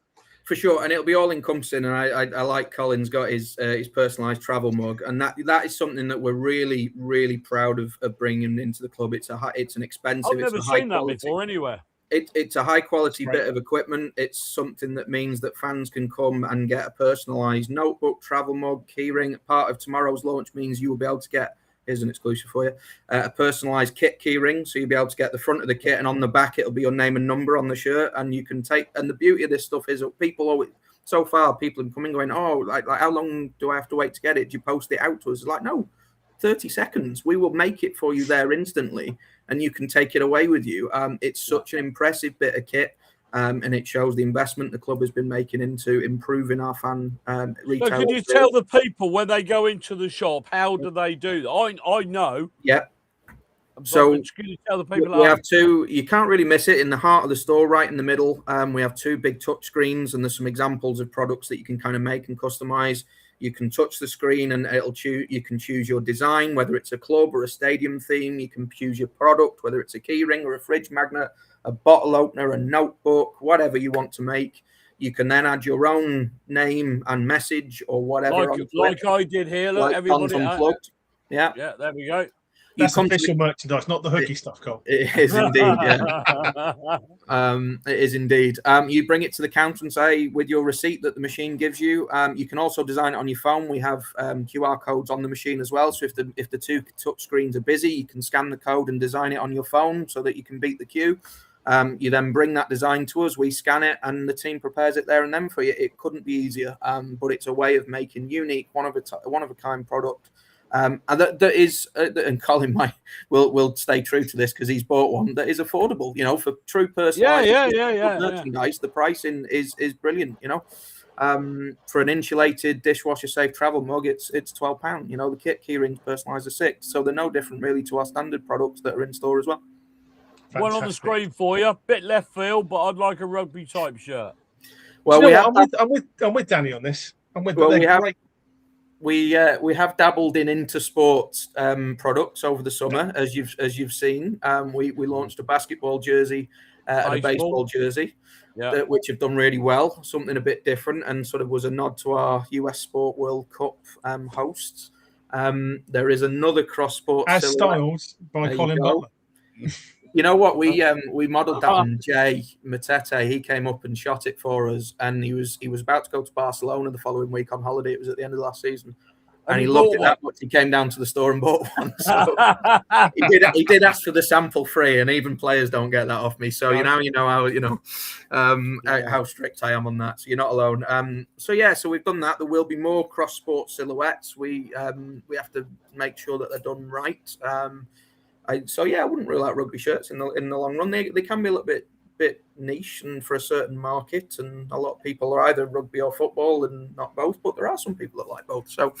For sure, and it'll be all encompassing. And I like Colin's got his personalised travel mug, and that is something that we're really, really proud of bringing into the club. It's an expensive. I've never seen that before anywhere. It's a high quality bit of equipment. It's something that means that fans can come and get a personalised notebook, travel mug, keyring. Part of tomorrow's launch means you will be able to get. Here's an exclusive for you. A personalised kit keyring, so you'll be able to get the front of the kit, and on the back it'll be your name and number on the shirt, and you can take. And the beauty of this stuff is that people always, so far, people have come in going, oh, like how long do I have to wait to get it? Do you post it out to us? Like, no, 30 seconds. We will make it for you there instantly, and you can take it away with you. It's such an impressive bit of kit. And it shows the investment the club has been making into improving our fan retail. So can you tell the people when they go into the shop, how do they do that? I know. Yeah. So can you tell the people we have two. You can't really miss it in the heart of the store, right in the middle. We have two big touch screens, and there's some examples of products that you can kind of make and customize. You can touch the screen, and you can choose your design, whether it's a club or a stadium theme. You can choose your product, whether it's a keyring or a fridge magnet, a bottle opener, a notebook, whatever you want to make. You can then add your own name and message or whatever. Like I did here. Look, everybody. Unplugged. Yeah, there we go. That's official merchandise, not the hooky stuff, Cole. It is indeed, yeah. It is indeed. You bring it to the counter and say with your receipt that the machine gives you. You can also design it on your phone. We have QR codes on the machine as well. So if the two touch screens are busy, you can scan the code and design it on your phone so that you can beat the queue. You then bring that design to us, we scan it, and the team prepares it there and then for you. It couldn't be easier, but it's a way of making unique, one of a kind product. And that is, and Colin will stay true to this because he's bought one that is affordable. For true personalized merchandise, the pricing is brilliant. For an insulated dishwasher safe travel mug, it's £12. The kit keyrings personalized are £6, so they're no different really to our standard products that are in store as well. Fantastic. One on the screen for you, bit left field, but I'd like a rugby type shirt. Well, I'm with Danny on this. We have dabbled in intersports products over the summer, as you've seen. We launched a basketball jersey and a baseball jersey, which have done really well. Something a bit different, and sort of was a nod to our US Sport World Cup hosts. There is another cross sport as styled by Colin Butler. You know what? We modelled that on Jay Matete. He came up and shot it for us, and he was about to go to Barcelona the following week on holiday. It was at the end of last season, and he loved it that much. He came down to the store and bought one. So he did ask for the sample free, and even players don't get that off me. So you know how strict I am on that. So you're not alone. So we've done that. There will be more cross sport silhouettes. We have to make sure that they're done right. I wouldn't rule out rugby shirts in the long run. They can be a little bit niche and for a certain market, and a lot of people are either rugby or football and not both. But there are some people that like both. So,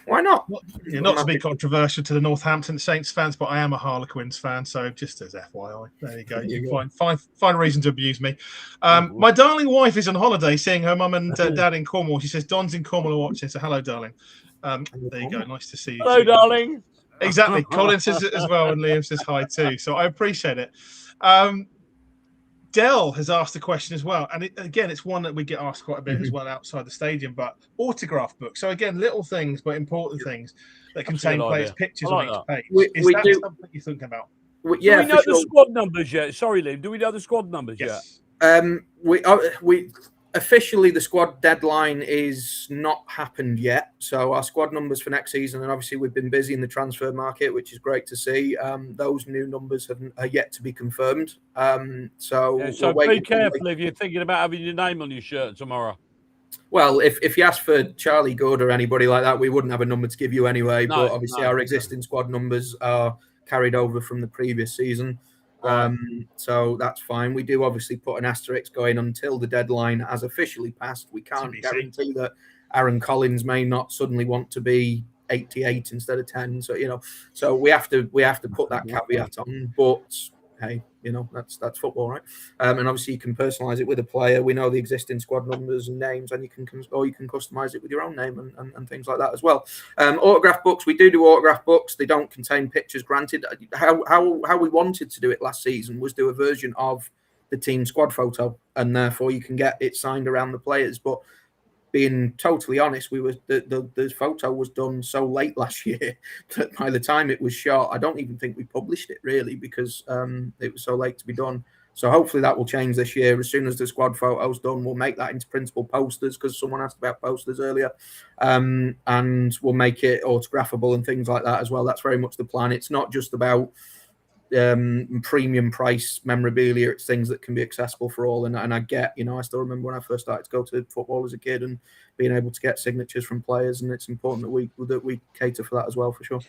why not? Not to be controversial to the Northampton Saints fans, but I am a Harlequins fan. So just as FYI, there you go. You can find reason to abuse me. My darling wife is on holiday, seeing her mum and dad in Cornwall. She says Don's in Cornwall watching. So hello, darling. There you go. Nice to see you. Hello, darling. Exactly. Colin says it as well, and Liam says hi too. So I appreciate it. Dell has asked a question as well, and it's one that we get asked quite a bit as well outside the stadium. But autograph books. So again, little things but important things that contain players' pictures on each page. Is that something you're thinking about? Do we know the squad numbers yet? Sorry, Liam. Do we know the squad numbers yet? We Officially, the squad deadline is not happened yet. So our squad numbers for next season, and obviously we've been busy in the transfer market, which is great to see. Those new numbers are yet to be confirmed. So be careful if you're thinking about having your name on your shirt tomorrow. Well, if you ask for Charlie Good or anybody like that, we wouldn't have a number to give you anyway. No, but obviously, our existing squad numbers are carried over from the previous season. Right. So that's fine. We do obviously put an asterisk going until the deadline has officially passed. We can't guarantee that Aaron Collins may not suddenly want to be 88 instead of 10. So so we have to put that caveat on. But hey, that's football, right? And obviously you can personalize it with a player. We know the existing squad numbers and names, and you can customize it with your own name and things like that as well. Autograph books, we do autograph books. They don't contain pictures, granted. How we wanted to do it last season was do a version of the team squad photo, and therefore you can get it signed around the players. But being totally honest, the photo was done so late last year that by the time it was shot, I don't even think we published it really, because it was so late to be done. So hopefully that will change this year. As soon as the squad photo's done, we'll make that into printable posters, because someone asked about posters earlier, and we'll make it autographable and things like that as well. That's very much the plan. It's not just about premium price memorabilia. It's things that can be accessible for all, and I get, I still remember when I first started to go to football as a kid and being able to get signatures from players, and it's important that we cater for that as well, for sure.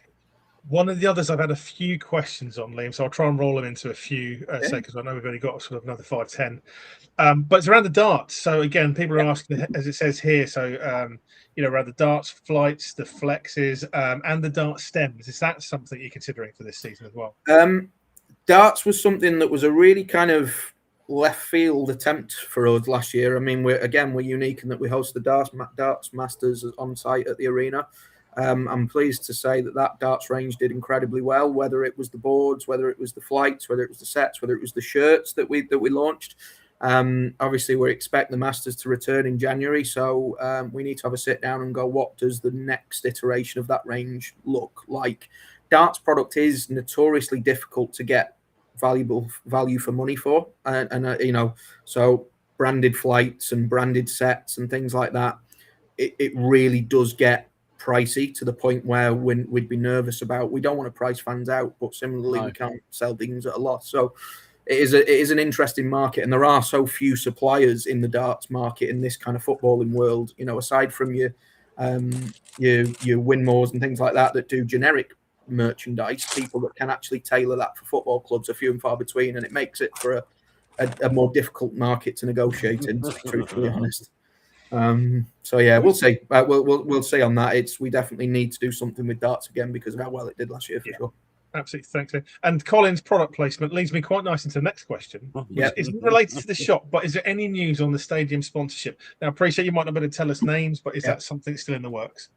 One of the others I've had a few questions on, Liam, so I'll try and roll them into a few because I know we've only got sort of another 5-10. But it's around the darts. So again, people are asking, as it says here, so around the darts flights, the flexes, and the dart stems. Is that something you're considering for this season as well? Darts was something that was a really kind of left field attempt for us last year. I mean, we're unique in that we host the darts masters on site at the arena. I'm pleased to say that darts range did incredibly well, whether it was the boards, whether it was the flights, whether it was the sets, whether it was the shirts that we launched. Obviously, we expect the Masters to return in January, so we need to have a sit down and go, what does the next iteration of that range look like? Darts product is notoriously difficult to get value for money for, and so branded flights and branded sets and things like that, it really does get pricey to the point where we'd be nervous about. We don't want to price fans out, but similarly, we can't sell things at a loss. So it is an interesting market, and there are so few suppliers in the darts market in this kind of footballing world. Aside from your Winmores and things like that do generic merchandise, people that can actually tailor that for football clubs are few and far between, and it makes it for a more difficult market to negotiate in, to be truthfully honest. So yeah, we'll see. We'll see on that. We definitely need to do something with darts again because of how well it did last year, for sure. Absolutely, thanks. And Colin's product placement leads me quite nice into the next question, which isn't related to the shop, but is there any news on the stadium sponsorship? Now, I appreciate you might not be able to tell us names, but is that something still in the works?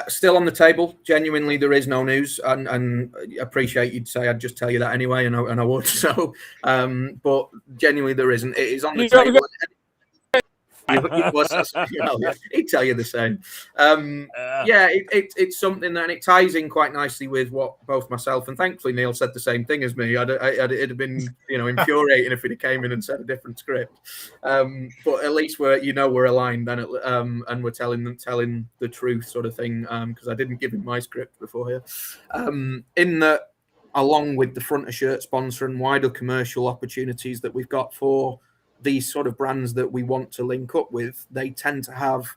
Still on the table. Genuinely, there is no news, and appreciate you'd say I'd just tell you that anyway, and I would. So, but genuinely, there isn't. It is on the table. He'd tell you the same. It's something that, and it ties in quite nicely with what both myself and thankfully Neil said the same thing as me. It'd have been infuriating if he'd came in and said a different script. But at least we're aligned then, and we're telling the truth sort of thing. Because I didn't give him my script before here. In that, along with the front of shirt sponsor and wider commercial opportunities that we've got for these sort of brands that we want to link up with, they tend to have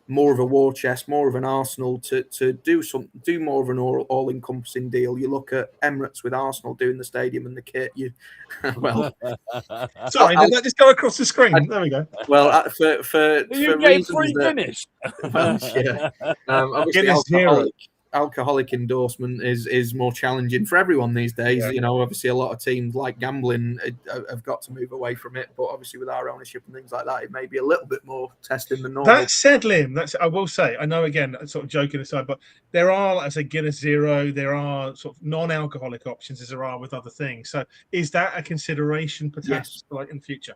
more of a war chest, more of an arsenal to do more of an all-encompassing deal. You look at Emirates with Arsenal doing the stadium and the kit. Sorry, did that just go across the screen? There we go. Well, for reasons free Guinness. Obviously, alcoholic endorsement is more challenging for everyone these days. Obviously a lot of teams like gambling have got to move away from it, but obviously with our ownership and things like that, it may be a little bit more testing than normal. That said, Liam, I will say, I know, again, sort of joking aside, but there are, as a Guinness Zero, there are sort of non-alcoholic options as there are with other things. So is that a consideration potentially like in the future?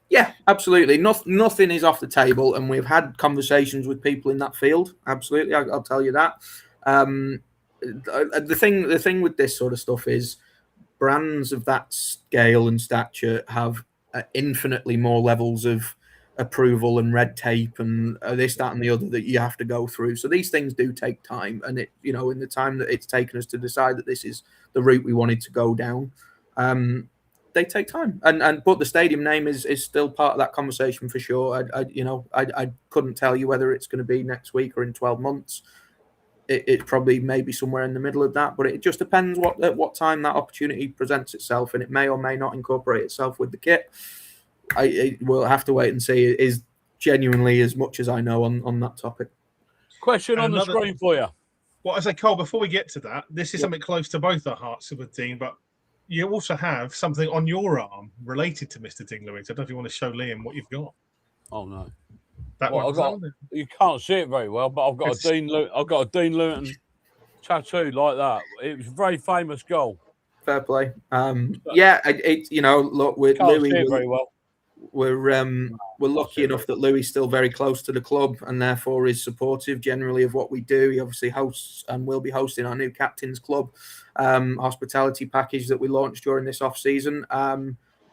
Yeah, absolutely. Nothing is off the table, and we've had conversations with people in that field. Absolutely, I'll tell you that. The thing with this sort of stuff is brands of that scale and stature have infinitely more levels of approval and red tape and this, that, and the other that you have to go through. So these things do take time, and it, you know, in the time that it's taken us to decide that this is the route we wanted to go down, they take time. But the stadium name is still part of that conversation for sure. I couldn't tell you whether it's going to be next week or in 12 months. It probably maybe somewhere in the middle of that, but it just depends at what time that opportunity presents itself, and it may or may not incorporate itself with the kit. We'll have to wait and see. It is genuinely as much as I know on that topic. Question on the screen for you. Well, as I Cole, before we get to that, this is something close to both our hearts with Dean, but you also have something on your arm related to Mr. Dean Lewis. I don't know if you want to show Liam what you've got. Oh no. You can't see it very well, but I've got a Dean Lewis tattoo like that. It was a very famous goal. Fair play. Look, with Louis, very well. We're lucky enough that Louis is still very close to the club and therefore is supportive generally of what we do. He obviously hosts and will be hosting our new Captain's Club hospitality package that we launched during this off season.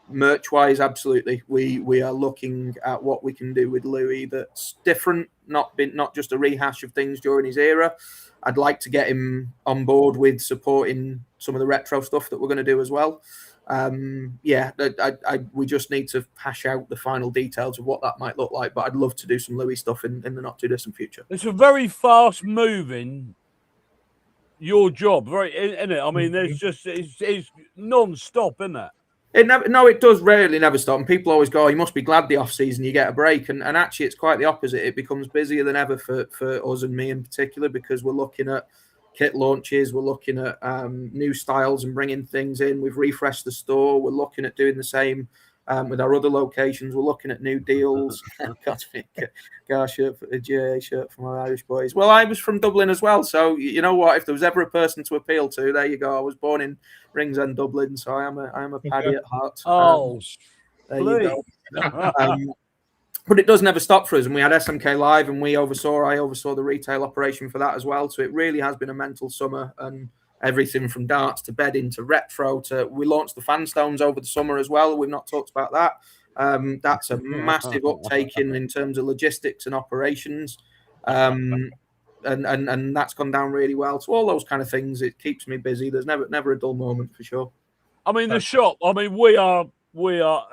Merch wise, absolutely, we are looking at what we can do with Louis that's different, not just a rehash of things during his era. I'd like to get him on board with supporting some of the retro stuff that we're going to do as well. We just need to hash out the final details of what that might look like, but I'd love to do some Louis stuff in the not too distant future. It's a very fast moving your job, right? Isn't it? I mean, there's just it's non-stop, isn't it? It does rarely never stop. And people always go, oh, you must be glad the off season you get a break. And actually it's quite the opposite. It becomes busier than ever for us and me in particular, because we're looking at kit launches, we're looking at new styles and bringing things in. We've refreshed the store. We're looking at doing the same with our other locations. We're looking at new deals. Got a GA shirt from our Irish boys. Well, I was from Dublin as well, so you know what? If there was ever a person to appeal to, there you go. I was born in Ringsend, Dublin, so I am a Paddy at heart. There you go. But it does never stop for us, and we had SMK Live, and I oversaw the retail operation for that as well. So it really has been a mental summer, and everything from darts to bedding to retro to we launched the fan stones over the summer as well. We've not talked about that. That's a massive uptake in terms of logistics and operations, and that's gone down really well. So all those kind of things, it keeps me busy. There's never a dull moment for sure. I mean, the shop. I mean, we are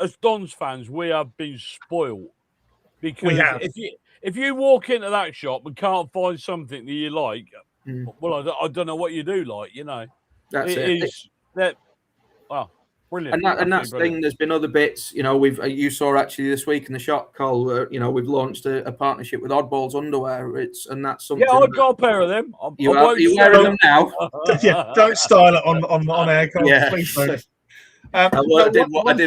as Dons fans, we have been spoiled. Because if you walk into that shop and can't find something that you like, well, I don't know what you do like, you know. That's it. Wow, brilliant. And that's the thing. There's been other bits, you know. You saw actually this week in the shop, Cole, where, you know, we've launched a partnership with Oddballs Underwear. And that's something. Yeah, I've got a pair of them. You wearing them now? Yeah, don't style it on air, Cole. Yeah. Please don't. I did wonder.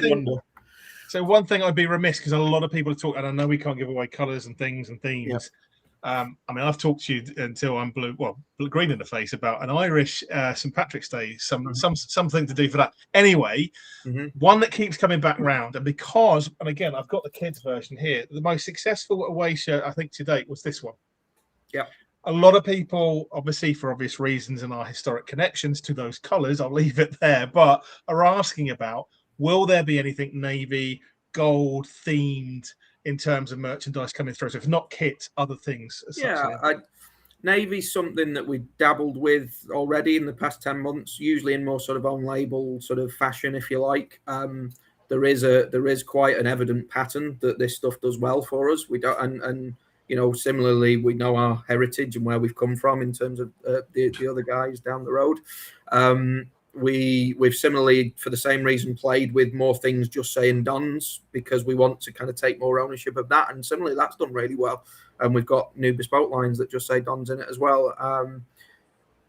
So one thing I'd be remiss, because a lot of people are talking, and I know we can't give away colours and things and themes. Yeah. I mean, I've talked to you until I'm green in the face about an Irish St. Patrick's Day, something to do for that. Anyway, one that keeps coming back round, and again, I've got the kids version here. The most successful away shirt I think to date was this one. Yeah. A lot of people, obviously for obvious reasons and our historic connections to those colours, I'll leave it there, but are asking about, will there be anything navy, gold themed in terms of merchandise coming through? So if not kit, other things. Navy's something that we've dabbled with already in the past 10 months, usually in more sort of own label sort of fashion, if you like. There is quite an evident pattern that this stuff does well for us. We don't, and you know, similarly, we know our heritage and where we've come from in terms of the other guys down the road. We've similarly, for the same reason, played with more things just saying Dons, because we want to kind of take more ownership of that. And similarly, that's done really well. And we've got new bespoke lines that just say Dons in it as well.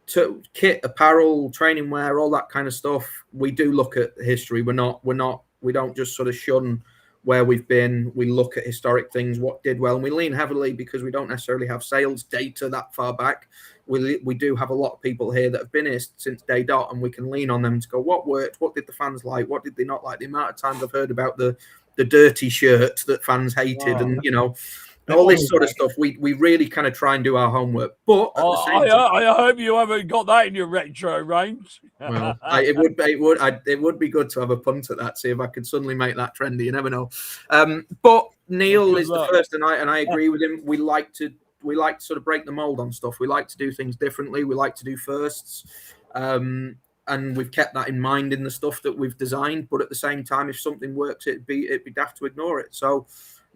To kit, apparel, training wear, all that kind of stuff. We do look at history. We don't just sort of shun where we've been. We look at historic things, what did well, and we lean heavily because we don't necessarily have sales data that far back. We do have a lot of people here that have been here since day dot, and we can lean on them to go, what worked, what did the fans like, what did they not like. The amount of times I've heard about the dirty shirt that fans hated, and you know, all this sort of stuff. We really kind of try and do our homework, but at the same time, I hope you haven't got that in your retro range. Well, it would be good to have a punt at that. See if I could suddenly make that trendy. You never know. But Neil is the first, and I agree with him. We like to sort of break the mold on stuff. We like to do things differently. We like to do firsts. And we've kept that in mind in the stuff that we've designed. But at the same time, if something works, it'd be daft to ignore it. So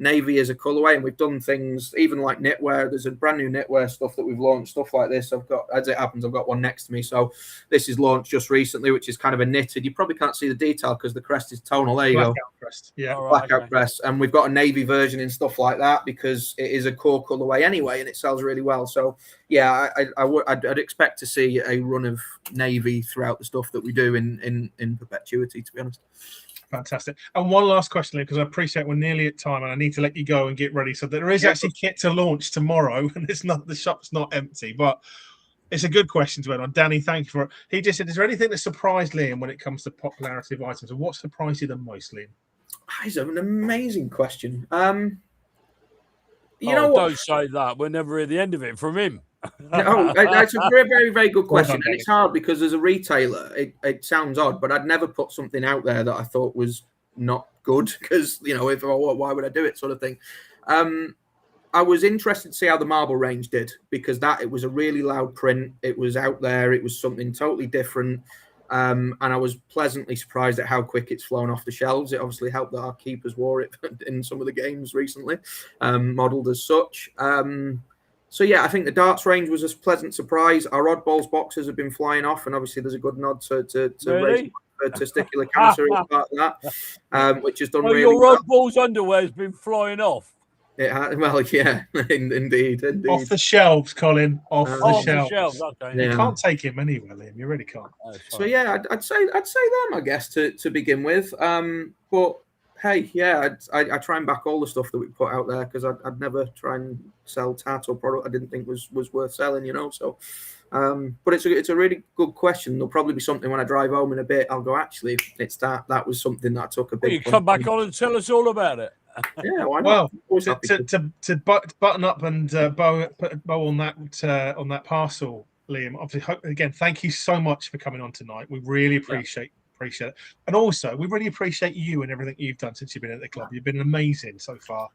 navy is a colorway, and we've done things even like knitwear. There's a brand new knitwear stuff that we've launched, stuff like this. I've got, as it happens, I've got one next to me. So this is launched just recently, which is kind of a knitted. You probably can't see the detail because the crest is tonal. There you go. Crest. Yeah, blackout crest. And we've got a navy version and stuff like that because it is a core colorway anyway, and it sells really well. So yeah, I'd expect to see a run of navy throughout the stuff that we do in perpetuity, to be honest. Fantastic. And one last question, because I appreciate we're nearly at time and I need to let you go and get ready. So there is actually kit to launch tomorrow, and the shop's not empty, but it's a good question to end on. Danny, thank you for it. He just said, is there anything that surprised Liam when it comes to popularity of items? And what surprised you the most, Liam? That's an amazing question. You know what? Don't say that. We'll never hear the end of it from him. No, that's a very, very, very good question. And it's hard because as a retailer, it sounds odd, but I'd never put something out there that I thought was not good because, why would I do it sort of thing. I was interested to see how the marble range did because it was a really loud print. It was out there. It was something totally different. And I was pleasantly surprised at how quick it's flown off the shelves. It obviously helped that our keepers wore it in some of the games recently, modelled as such. So, yeah, I think the darts range was a pleasant surprise. Our oddballs boxes have been flying off, and obviously there's a good nod to really? testicular cancer as part of that, which has done really well. Your oddballs underwear has been flying off. It had, well, yeah, indeed. Off the shelves, Colin. Off the shelves. Okay. You can't take him anywhere, Liam. You really can't. So yeah, I'd say them, I guess, to begin with. But hey, yeah, I try and back all the stuff that we put out there because I'd never try and sell tat or product I didn't think was worth selling, So, but it's a really good question. There'll probably be something when I drive home in a bit. I'll go, actually, it's that was something that I took a big. You come back on and tell us all about it. Yeah, why not? Well, to button up and put a bow on that parcel, Liam. Obviously, again, thank you so much for coming on tonight. We really appreciate it, and also we really appreciate you and everything you've done since you've been at the club. You've been amazing so far,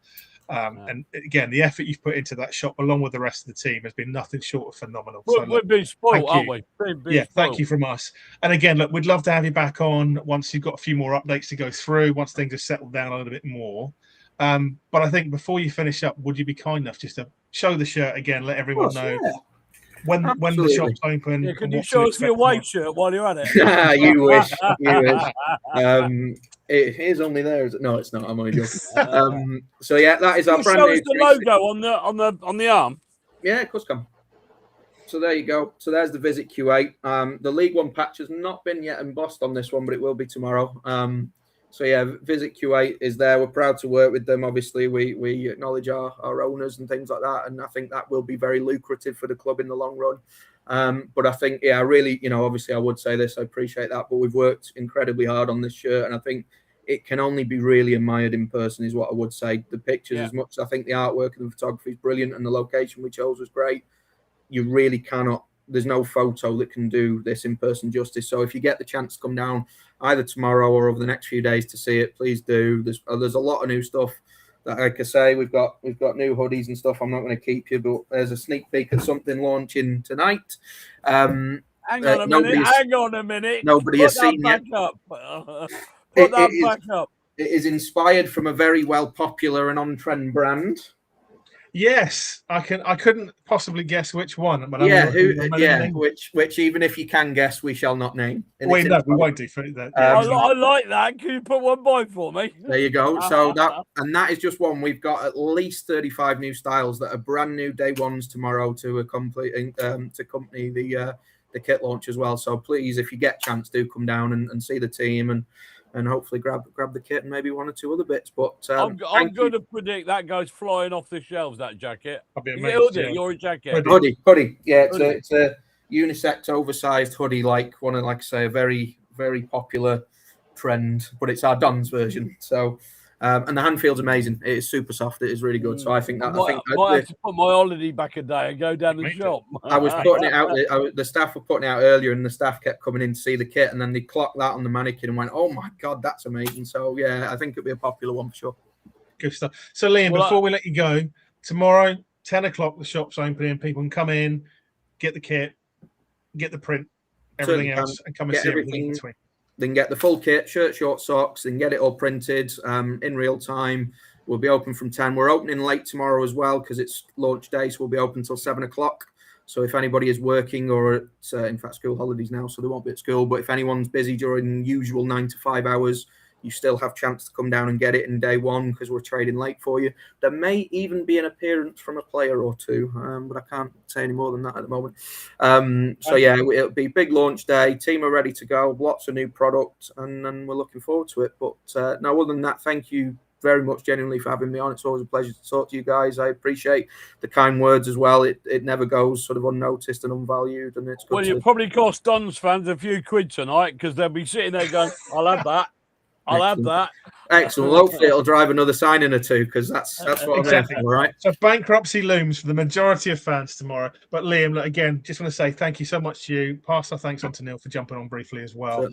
and again, the effort you've put into that shop, along with the rest of the team, has been nothing short of phenomenal. We've been spoiled, aren't we? Thank you from us. And again, look, we'd love to have you back on once you've got a few more updates to go through, once things have settled down a little bit more. But I think before you finish up, would you be kind enough just to show the shirt again, let everyone know when the shop's open? Yeah, can you show us your white shirt while you're at it? You wish. It is only there. No, it's not. I'm only joking. So yeah, that is our brand new. Show us the logo on the arm. Yeah, of course, come. So there you go. So there's the Visit Q8. The League One patch has not been yet embossed on this one, but it will be tomorrow. So yeah, Visit Q8 is there. We're proud to work with them. Obviously, we acknowledge our owners and things like that, and I think that will be very lucrative for the club in the long run. But I think, yeah, really, obviously I would say this, I appreciate that, but we've worked incredibly hard on this shirt, and I think it can only be really admired in person is what I would say. The pictures, as much as I think the artwork and the photography is brilliant and the location we chose was great, you really cannot. There's no photo that can do this in person justice. So if you get the chance to come down either tomorrow or over the next few days to see it, please do. There's a lot of new stuff that, like I say, we've got new hoodies and stuff. I'm not going to keep you, but there's a sneak peek at something launching tonight. Hang on a minute. Nobody has seen it. Put that back up. It is inspired from a very well popular and on-trend brand. Yes, I couldn't possibly guess which one. But which even if you can guess, we shall not name. We won't do for that. I like that. Can you put one by for me? There you go. So that is just one. We've got at least 35 new styles that are brand new day ones tomorrow to accompany the kit launch as well. So please, if you get a chance, do come down and see the team and hopefully grab the kit and maybe one or two other bits. But I'm going to predict that goes flying off the shelves, that jacket. I'll be amazed. Your jacket. Hoodie. Yeah, it's a unisex oversized hoodie, like I say, a very, very popular trend, but it's our Don's version. So And the hand feels amazing. It is super soft. It is really good. So I think that I might have to put my holiday back a day and go down the shop. I was putting it out. The staff were putting it out earlier, and the staff kept coming in to see the kit, and then they clocked that on the mannequin and went, "Oh my god, that's amazing!" So yeah, I think it'll be a popular one for sure. Good stuff. So Liam, before we let you go, tomorrow 10 o'clock the shop's opening. People can come in, get the kit, get the print, everything else, and come and see everything in between. They can get the full kit, shirt, shorts, socks. They can get it all printed in real time. We'll be open from 10. We're opening late tomorrow as well because it's launch day, so we'll be open until 7 o'clock. So if anybody is working or it's, in fact, school holidays now, so they won't be at school. But if anyone's busy during usual 9 to 5 hours, you still have chance to come down and get it in day one because we're trading late for you. There may even be an appearance from a player or two, but I can't say any more than that at the moment. So yeah, it'll be big launch day. Team are ready to go. Lots of new product, and we're looking forward to it. But no, other than that, thank you very much genuinely for having me on. It's always a pleasure to talk to you guys. I appreciate the kind words as well. It never goes sort of unnoticed and unvalued, and it's good. Well, you probably cost Don's fans a few quid tonight because they'll be sitting there going, "I'll have that. I'll have that." Excellent. Hopefully it'll drive another signing or two because that's what I'm there for, right? So bankruptcy looms for the majority of fans tomorrow. But Liam, look, again, just want to say thank you so much to you. Pass our thanks on to Neil for jumping on briefly as well.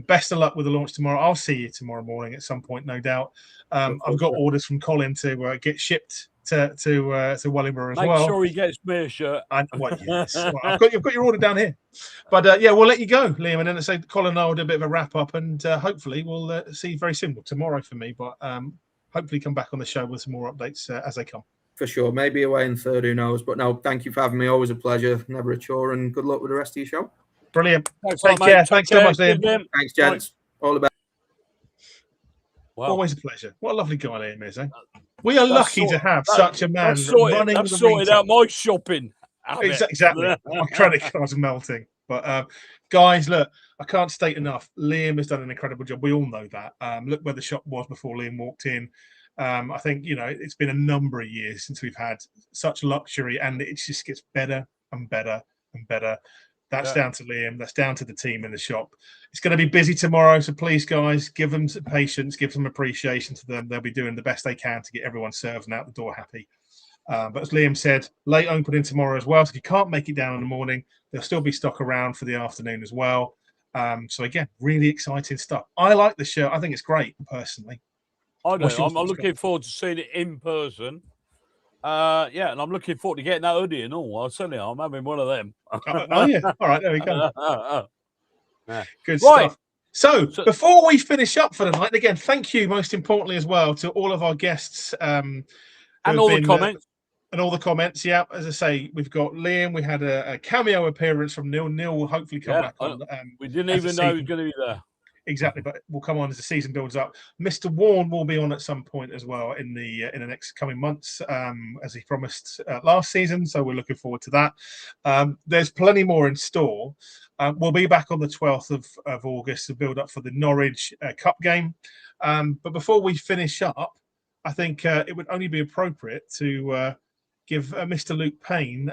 Best of luck with the launch tomorrow. I'll see you tomorrow morning at some point, no doubt. I've got orders from Colin to get shipped to Wellingborough as well. Make sure he gets me a shirt. Yes. Well, I've got your order down here. But yeah, we'll let you go, Liam, and then say Colin and I will do a bit of a wrap up, and hopefully we'll see you very soon. Well, tomorrow for me, but hopefully come back on the show with some more updates as they come. For sure, maybe away in third, who knows? But no, thank you for having me. Always a pleasure, never a chore, and good luck with the rest of your show. Brilliant. Take care. Thanks so much, Liam. Thanks, gents. All the best. Wow. Always a pleasure. What a lovely guy Liam is, eh? We are lucky to have such a man running I've sorted out my shopping. Exactly. My credit card's melting. But guys, look, I can't state enough. Liam has done an incredible job. We all know that. Look where the shop was before Liam walked in. I think, it's been a number of years since we've had such luxury, and it just gets better and better and better. That's down to Liam. That's down to the team in the shop. It's going to be busy tomorrow, so please, guys, give them some patience, give some appreciation to them. They'll be doing the best they can to get everyone served and out the door happy. But as Liam said, late opening tomorrow as well. So if you can't make it down in the morning, there'll still be stock around for the afternoon as well. So again, really exciting stuff. I like the shirt. I think it's great, personally. I know. I'm looking forward to seeing it in person. And I'm looking forward to getting that hoodie and all. I'll tell you, I'm having one of them. Oh yeah. All right, there we go. Good stuff. So before we finish up for the night, again, thank you most importantly as well to all of our guests and all the comments. And all the comments, yeah. As I say, we've got Liam. We had a cameo appearance from Neil. Neil will hopefully come back on. We didn't even know he was going to be there. Exactly, but we'll come on as the season builds up. Mr. Warren will be on at some point as well in the next coming months, as he promised last season. So we're looking forward to that. There's plenty more in store. We'll be back on the 12th of August to build up for the Norwich Cup game. But before we finish up, I think it would only be appropriate to give Mr. Luke Payne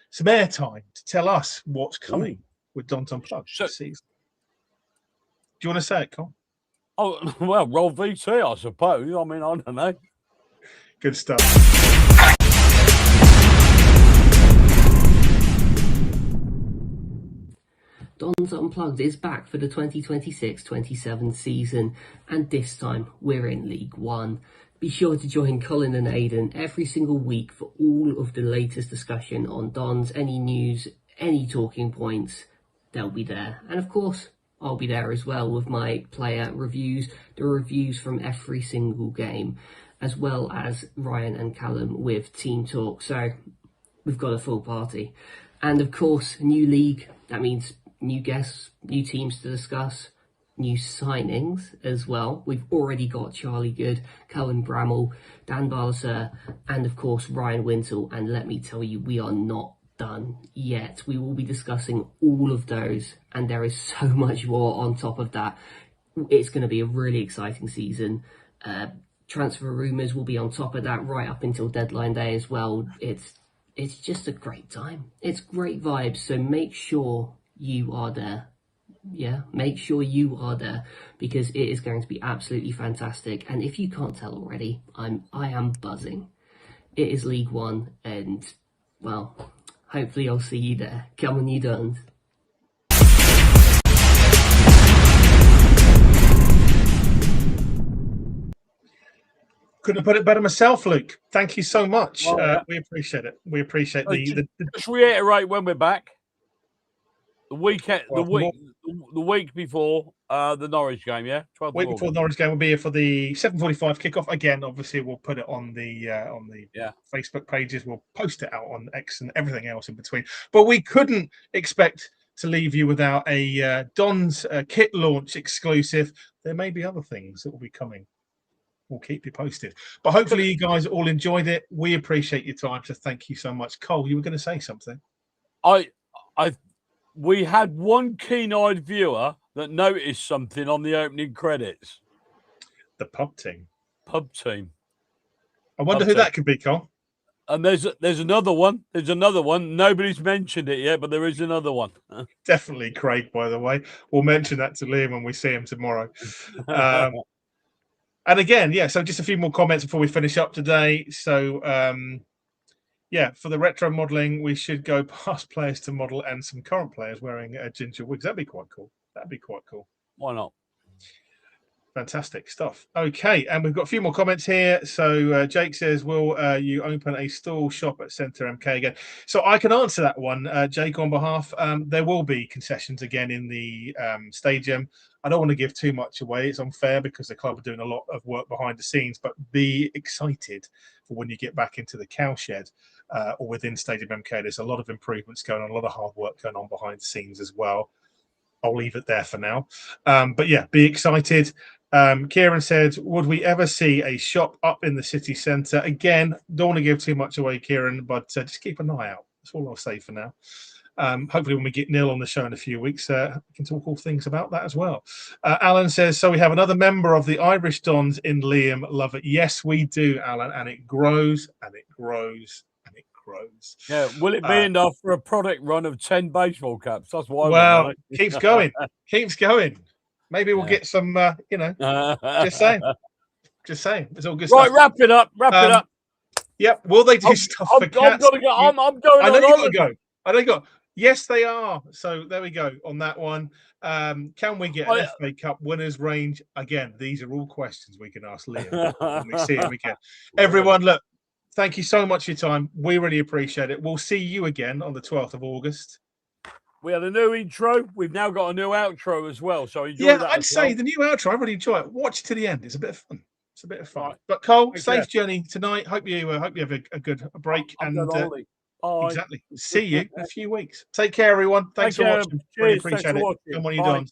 some airtime to tell us what's coming with Don't Unplugged this season. Do you want to say it, Cole? Oh, well, roll VT, I suppose. I mean, I don't know. Good stuff. Don's Unplugged is back for the 2026-27 season, and this time we're in League One. Be sure to join Colin and Aidan every single week for all of the latest discussion on Dons, any news, any talking points, they'll be there. And of course, I'll be there as well with my player reviews, the reviews from every single game, as well as Ryan and Callum with Team Talk. So we've got a full party. And of course, new league, that means new guests, new teams to discuss, new signings as well. We've already got Charlie Good, Cohen Bramall, Dan Barlaser, and of course Ryan Wintle. And let me tell you, we are not done yet. We will be discussing all of those, and there is so much more on top of that. It's going to be a really exciting season. Transfer rumours will be on top of that right up until deadline day as well. It's just a great time. It's great vibes, so make sure you are there yeah, make sure you are there, because it is going to be absolutely fantastic. And if you can't tell already, I am buzzing. It is League One, and well, hopefully I'll see you there. Come on, you Duns. Couldn't have put it better myself, Luke. Thank you so much. We appreciate it. We appreciate Just reiterate when we're back. The weekend, the week before the Norwich game, yeah. Week before the Norwich game, we'll be here for the 7:45 kickoff. Again, obviously, we'll put it on the Facebook pages. We'll post it out on X and everything else in between. But we couldn't expect to leave you without a Don's kit launch exclusive. There may be other things that will be coming. We'll keep you posted. But hopefully you guys all enjoyed it. We appreciate your time. So thank you so much. Cole, you were going to say something. We had one keen-eyed viewer that noticed something on the opening credits. The pub team. I wonder who that could be, Cole. And there's another one. There's another one. Nobody's mentioned it yet, but there is another one. Definitely Craig, by the way. We'll mention that to Liam when we see him tomorrow. And again, so just a few more comments before we finish up today. So, for the retro modelling, we should go past players to model and some current players wearing ginger wigs. That'd be quite cool. Why not? Fantastic stuff. Okay, and we've got a few more comments here. So Jake says, will you open a stall shop at Centre MK again? So I can answer that one, Jake, on behalf. There will be concessions again in the stadium. I don't want to give too much away. It's unfair because the club are doing a lot of work behind the scenes, but be excited for when you get back into the cowshed or within Stadium MK. There's a lot of improvements going on, a lot of hard work going on behind the scenes as well. I'll leave it there for now. But yeah, be excited. Kieran said, would we ever see a shop up in the city centre? Again, don't want to give too much away, Kieran, but just keep an eye out. That's all I'll say for now. Hopefully when we get Neil on the show in a few weeks, we can talk all things about that as well. Alan says, so we have another member of the Irish Dons in Liam Lovett. Yes, we do, Alan, and it grows and it grows and it grows. Yeah, will it be enough for a product run of 10 baseball caps? That's why. Well, keeps going. Maybe we'll get some, just saying. It's all good stuff. Right, wrap it up. Yep. Will they do stuff for cats? I'm going. I know you got to go. Yes, they are. So there we go on that one. Can we get an FA Cup winners range? Again, these are all questions we can ask Liam when we see him again. Everyone, look, thank you so much for your time. We really appreciate it. We'll see you again on the 12th of August. We had a new intro. We've now got a new outro as well. So enjoy that. I'd say the new outro, I really enjoy it. Watch it to the end. It's a bit of fun. Right. But Cole, safe journey tonight. Hope you have a good break. Exactly. See you in a few weeks. Take care, everyone. Thanks for watching. Really appreciate it. Come on, you done.